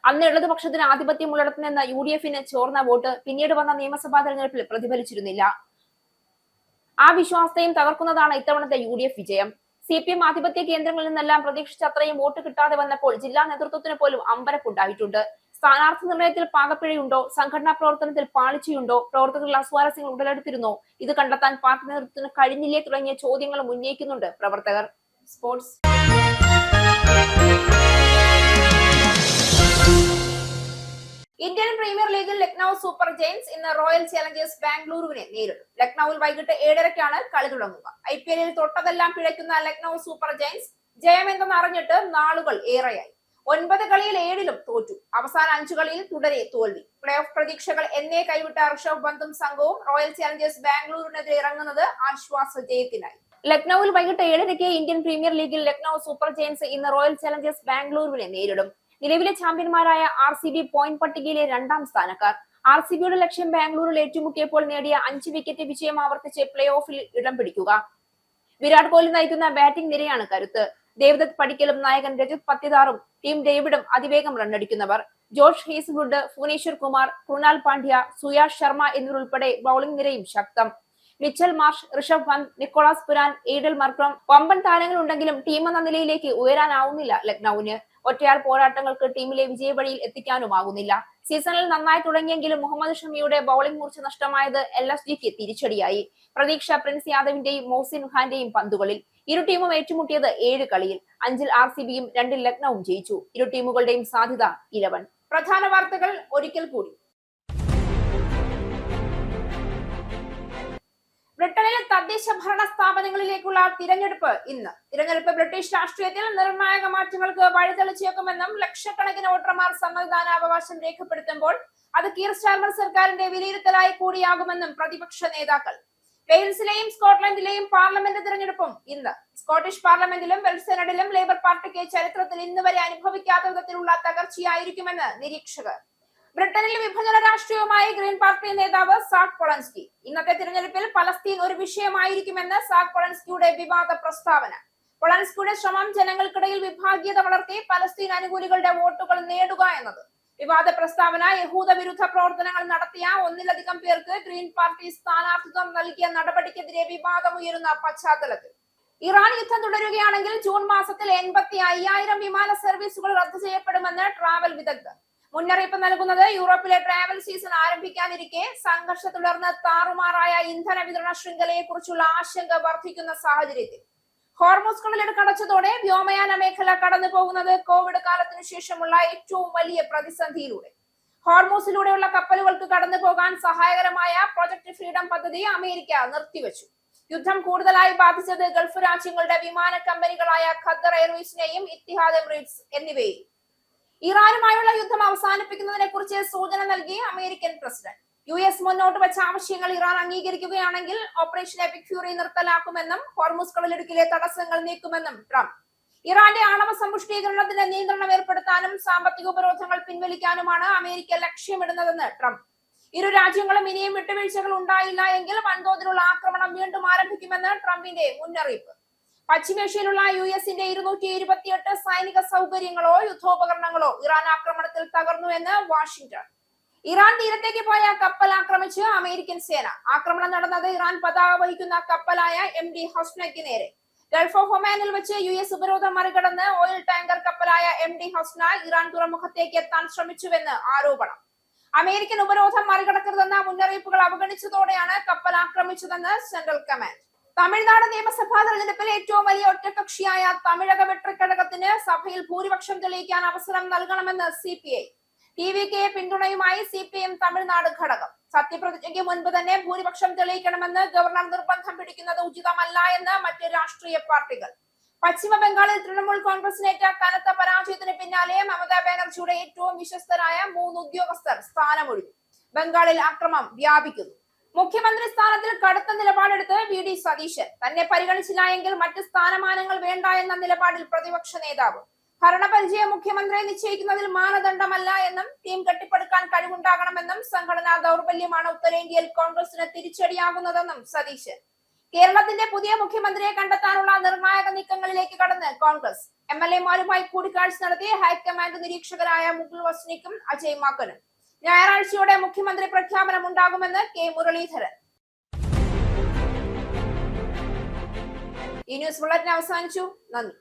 അന്ന് ഇടതുപക്ഷത്തിന് ആധിപത്യമുള്ളിടത്തു നിന്ന് UDF-ന് ചോർന്ന വോട്ട് പിന്നീട് വന്ന നിയമസഭാ തെരഞ്ഞെടുപ്പിൽ പ്രതിഫലിച്ചിരുന്നില്ല. ആ വിശ്വാസത്തെയും തകർക്കുന്നതാണ് ഇത്തവണത്തെ UDF വിജയം. CPM ആധിപത്യ കേന്ദ്രങ്ങളിൽ നിന്നെല്ലാം പ്രതീക്ഷിച്ച അത്രയും വോട്ട് കിട്ടാതെ വന്നപ്പോൾ ജില്ലാ നേതൃത്വത്തിന് പോലും അമ്പരപ്പുണ്ടായിട്ടുണ്ട്. സ്ഥാനാർത്ഥി നിർണയത്തിൽ പാകപ്പിഴയുണ്ടോ? സംഘടനാ പ്രവർത്തനത്തിൽ പാളിച്ചയുണ്ടോ? പ്രവർത്തകരിൽ അസ്വാരസ്യങ്ങൾ ഉടലെടുത്തിരുന്നോ? ഇത് കണ്ടെത്താൻ പാർട്ടി നേതൃത്വത്തിന് കഴിഞ്ഞില്ലേ തുടങ്ങിയ ചോദ്യങ്ങളും ഉന്നയിക്കുന്നുണ്ട് പ്രവർത്തകർ. സ്പോർട്സ്. ഇന്ത്യൻ പ്രീമിയർ ലീഗിൽ ലക്നൌ സൂപ്പർ ജയൻസ് ഇന്ന് റോയൽ ചലഞ്ചേഴ്സ് ബാംഗ്ലൂരുവിനെ നേരിടും. ലക്നൌവിൽ വൈകിട്ട് 7:30-ക്കാണ് കളി തുടങ്ങുക. IPL-ൽ തൊട്ടതെല്ലാം പിഴയ്ക്കുന്ന ലക്നൌ സൂപ്പർ ജയൻസ് ജയമെന്തെന്ന് അറിഞ്ഞിട്ട് നാളുകൾ ഏറെയായി. 9 കളിയിൽ 7-ലും തോറ്റു. അവസാന 5 കളിയിൽ തുടരെ തോൽവി. പ്ലേ ഓഫ് പ്രതീക്ഷകൾ എന്നേ കൈവിട്ട ഋഷഭ് പന്തും സംഘവും റോയൽ ചലഞ്ചേഴ്സ് ബാംഗ്ലൂരിനെതിരെ ഇറങ്ങുന്നത് ആശ്വാസ ജയത്തിനായി. ലക്നൌവിൽ വൈകിട്ട് 7:30 ഇന്ത്യൻ പ്രീമിയർ ലീഗിൽ ലക്നൌ സൂപ്പർ ജയൻസ് ഇന്ന് റോയൽ ചലഞ്ചേഴ്സ് ബാംഗ്ലൂരിനെ നേരിടും. നിലവിലെ ചാമ്പ്യന്മാരായ RCB പോയിന്റ് പട്ടികയിലെ 2ാം സ്ഥാനക്കാർ. RCBയുടെ ലക്ഷ്യം ബാംഗ്ലൂരിൽ ഏറ്റുമുട്ടിയപ്പോൾ നേടിയ 5 വിക്കറ്റ് വിജയം ആവർത്തിച്ച് പ്ലേ ഓഫിൽ ഇടം പിടിക്കുക. വിരാട് കോഹ്ലി നയിക്കുന്ന ബാറ്റിംഗ് നിരയാണ് കരുത്ത്. ദേവദത്ത് പടിക്കലും നായകൻ രജത് പത്തിദാറും ടീം ഡേവിഡും അതിവേഗം റണ്ണടിക്കുന്നവർ. ജോഷ് ഹേസ്വുഡ്, ഭുവനേശ്വർ കുമാർ, കൃണാൽ പാണ്ഡ്യ, സുയാഷ് ശർമ്മ എന്നിവരുൾപ്പെടെ ബൌളിംഗ് നിരയും ശക്തം. Mitchell Marsh, Rishabh Pant, Nicholas Pooran, എയ്ഡൽ മർക്രം വമ്പൻ താരങ്ങളുണ്ടെങ്കിലും ടീം എന്ന നിലയിലേക്ക് ഉയരാനാവുന്നില്ല ലക്നൌവിന്. ഒറ്റയാൾ പോരാട്ടങ്ങൾക്ക് ടീമിലെ വിജയവഴിയിൽ എത്തിക്കാനുമാകുന്നില്ല. സീസണിൽ നന്നായി തുടങ്ങിയെങ്കിലും മുഹമ്മദ് ഷമിയുടെ ബൌളിംഗ് മൂർച്ച നഷ്ടമായത് LSGക്ക് തിരിച്ചടിയായി. പ്രതീക്ഷ പ്രിൻസ് യാദവിന്റെയും മോസിൻ ഖാന്റെയും പന്തുകളിൽ. ഇരു ടീമും ഏറ്റുമുട്ടിയത് 7 കളിയിൽ. 5-ൽ RCBയും 2-ൽ ലക്നൌവും ജയിച്ചു. ഇരു ടീമുകളുടെയും സാധ്യത 11. പ്രധാന വാർത്തകൾ ഒരിക്കൽ കൂടി. ബ്രിട്ടനിലെ തദ്ദേശ ഭരണ സ്ഥാപനങ്ങളിലേക്കുള്ള തിരഞ്ഞെടുപ്പ് ഇന്ന്. തിരഞ്ഞെടുപ്പ് ബ്രിട്ടീഷ് രാഷ്ട്രീയത്തിൽ നിർണായക മാറ്റങ്ങൾക്ക് വഴിതെളിച്ചേക്കുമെന്നും ലക്ഷക്കണക്കിന് വോട്ടർമാർ സമ്മതിദാനാവകാശം രേഖപ്പെടുത്തുമ്പോൾ അത് കീർ സ്റ്റാർമർ സർക്കാരിന്റെ വിലയിരുത്തലായി കൂടിയാകുമെന്നും പ്രതിപക്ഷ നേതാക്കൾ. വെയിൽസിലെയും സ്കോട്ട്ലൻഡിലെയും പാർലമെന്റ് തിരഞ്ഞെടുപ്പും ഇന്ന്. സ്കോട്ടിഷ് പാർലമെന്റിലും വെൽസ് സെനറ്റിലും ലേബർ പാർട്ടിക്ക് ചരിത്രത്തിൽ ഇന്നുവരെ അനുഭവിക്കാത്ത വിധത്തിലുള്ള തകർച്ചയായിരിക്കുമെന്ന് നിരീക്ഷകർ. ബ്രിട്ടനിൽ വിഭജന രാഷ്ട്രീയവുമായി ഗ്രീൻ പാർട്ടി നേതാവ് സാക് പൊളൻസ്കി. ഇന്നത്തെ തിരഞ്ഞെടുപ്പിൽ പലസ്തീൻ ഒരു വിഷയമായിരിക്കുമെന്ന് സാക് പൊളൻസ്കിയുടെ വിവാദ പ്രസ്താവന. പൊളൻസ്കിയുടെ ശ്രമം ജനങ്ങൾക്കിടയിൽ വിഭാഗീയത വളർത്തി പലസ്തീൻ അനുകൂലികളുടെ വോട്ടുകൾ നേടുക എന്നത്. വിവാദ പ്രസ്താവന യഹൂദ വിരുദ്ധ പ്രവർത്തനങ്ങൾ നടത്തിയ 1-ലധികം പേർക്ക് ഗ്രീൻ പാർട്ടി സ്ഥാനാർത്ഥിത്വം നൽകിയ നടപടിക്കെതിരെ വിവാദമുയരുന്ന പശ്ചാത്തലത്തിൽ. ഇറാൻ യുദ്ധം തുടരുകയാണെങ്കിൽ ജൂൺ മാസത്തിൽ 85,000 വിമാന സർവീസുകൾ റദ്ദു ചെയ്യപ്പെടുമെന്ന് ട്രാവൽ വിദഗ്ധർ. മുന്നറിയിപ്പ് നൽകുന്നത് യൂറോപ്പിലെ ട്രാവൽ സീസൺ ആരംഭിക്കാനിരിക്കെ സംഘർഷം തുടർന്ന് താറുമാറായ ഇന്ധന വിതരണ ശൃംഖലയെ കുറിച്ചുള്ള ആശങ്ക വർദ്ധിക്കുന്ന സാഹചര്യത്തിൽ ഹോർമൂസ് കടലിടുക്ക് അടച്ചതോടെ വ്യോമയാന മേഖല കടന്നു പോകുന്നത് കോവിഡ് കാലത്തിനു ശേഷമുള്ള ഏറ്റവും വലിയ പ്രതിസന്ധിയിലൂടെ. ഹോർമൂസിലൂടെയുള്ള കപ്പലുകൾക്ക് കടന്നു പോകാൻ സഹായകരമായ പ്രൊജക്ട് ഫ്രീഡം പദ്ധതി അമേരിക്ക നിർത്തിവെച്ചു. യുദ്ധം കൂടുതലായി ബാധിച്ചത് ഗൾഫ് രാജ്യങ്ങളുടെ വിമാന കമ്പനികളായ ഖത്തർ എയർവേസിനെയും ഇത്തിഹാദ് എമിറേറ്റ്സ് എന്നിവയെയും. ഇറാനുമായുള്ള യുദ്ധം അവസാനിപ്പിക്കുന്നതിനെ കുറിച്ച് സൂചന നൽകി അമേരിക്കൻ പ്രസിഡന്റ്. US മുന്നോട്ട് വെച്ച ആവശ്യങ്ങൾ ഇറാൻ അംഗീകരിക്കുകയാണെങ്കിൽ ഓപ്പറേഷൻ എപിക് ഫ്യൂറി നിർത്തലാക്കുമെന്നും ഹോർമൂസ് കടലിടുക്കിലെ തടസ്സങ്ങൾ നീക്കുമെന്നും ട്രംപ്. ഇറാന്റെ ആണവ സമ്പുഷ്ടീകരണത്തിന് നിയന്ത്രണം ഏർപ്പെടുത്താനും സാമ്പത്തിക ഉപരോധങ്ങൾ പിൻവലിക്കാനുമാണ് അമേരിക്ക ലക്ഷ്യമിടുന്നതെന്ന് ട്രംപ്. ഇരു രാജ്യങ്ങളും ഇനിയും വിട്ടുവീഴ്ചകൾ ഉണ്ടായില്ല എങ്കിൽ വൻതോതിലുള്ള ആക്രമണം വീണ്ടും ആരംഭിക്കുമെന്ന് ട്രംപിന്റെ മുന്നറിയിപ്പ്. പശ്ചിമേഷ്യയിലുള്ള US-ന്റെ 228 സൈനിക സൗകര്യങ്ങളോ യുദ്ധോപകരണങ്ങളോ ഇറാൻ ആക്രമണത്തിൽ തകർന്നുവെന്ന് വാഷിംഗ്ടൺ. ഇറാൻ തീരത്തേക്ക് പോയ കപ്പൽ ആക്രമിച്ച് അമേരിക്കൻ സേന. ആക്രമണം നടന്നത് ഇറാൻ പതാക വഹിക്കുന്ന കപ്പലായ MD ഹൊസ്നയ്ക്ക് നേരെ. ഗൾഫ് ഓഫ് ഒമാനിൽ വെച്ച് US ഉപരോധം മറികടന്ന് ഓയിൽ ടാങ്കർ കപ്പലായ MD ഹൊസ്ന ഇറാൻ തുറമുഖത്തേക്ക് എത്താൻ ശ്രമിച്ചുവെന്ന് ആരോപണം. അമേരിക്കൻ ഉപരോധം മറികടക്കരുതെന്ന മുന്നറിയിപ്പുകൾ അവഗണിച്ചതോടെയാണ് കപ്പൽ ആക്രമിച്ചതെന്ന് സെൻട്രൽ കമാൻഡ്. തമിഴ്നാട് നിയമസഭാ തെരഞ്ഞെടുപ്പിൽ ഏറ്റവും വലിയ ഒറ്റകക്ഷിയായ തമിഴക വെട്രിക്കഴകത്തിന് സഭയിൽ ഭൂരിപക്ഷം തെളിയിക്കാൻ അവസരം നൽകണമെന്ന് CPI. TVKയെ പിന്തുണയുമായി CPM തമിഴ്നാട് ഘടകം. സത്യപ്രതിജ്ഞയ്ക്ക് മുൻപ് തന്നെ ഭൂരിപക്ഷം തെളിയിക്കണമെന്ന് ഗവർണർ നിർബന്ധം പിടിക്കുന്നത് ഉചിതമല്ല എന്ന് മറ്റ് രാഷ്ട്രീയ പാർട്ടികൾ. പശ്ചിമ ബംഗാളിൽ തൃണമൂൽ കോൺഗ്രസിനേറ്റ കനത്ത പരാജയത്തിന് പിന്നാലെ മമതാ ബാനർജിയുടെ ഏറ്റവും വിശ്വസ്തരായ 3 ഉദ്യോഗസ്ഥർ സ്ഥാനമൊഴിഞ്ഞു. ബംഗാളിൽ അക്രമം വ്യാപിക്കുന്നു. മുഖ്യമന്ത്രി സ്ഥാനത്തിൽ കടുത്ത നിലപാടെടുത്ത് VD സതീശൻ. തന്നെ പരിഗണിച്ചില്ല എങ്കിൽ മറ്റ് സ്ഥാനമാനങ്ങൾ വേണ്ട എന്ന നിലപാടിൽ പ്രതിപക്ഷ നേതാവ്. ഭരണപരിചയ മുഖ്യമന്ത്രിയെ നിശ്ചയിക്കുന്നതിൽ മാനദണ്ഡമല്ല എന്നും ടീം കെട്ടിപ്പടുക്കാൻ കഴിവുണ്ടാകണമെന്നും സംഘടനാ ദൗർബല്യമാണ് ഉത്തരേന്ത്യയിൽ കോൺഗ്രസിന് തിരിച്ചടിയാകുന്നതെന്നും സതീശൻ. കേരളത്തിന്റെ പുതിയ മുഖ്യമന്ത്രിയെ കണ്ടെത്താനുള്ള നിർണായക നീക്കങ്ങളിലേക്ക് കടന്ന് കോൺഗ്രസ്. MLA-മാരുമായി കൂടിക്കാഴ്ച നടത്തി ഹൈക്കമാൻഡ് നിരീക്ഷകരായ മുകുൾ വസ്നിക്കും അജയ് മാക്കനും. ഞായറാഴ്ചയോടെ മുഖ്യമന്ത്രി പ്രഖ്യാപനം ഉണ്ടാകുമെന്ന് K മുരളീധരൻ. ഈ ന്യൂസ് ബുള്ളറ്റിൻ അവസാനിച്ചു. നന്ദി.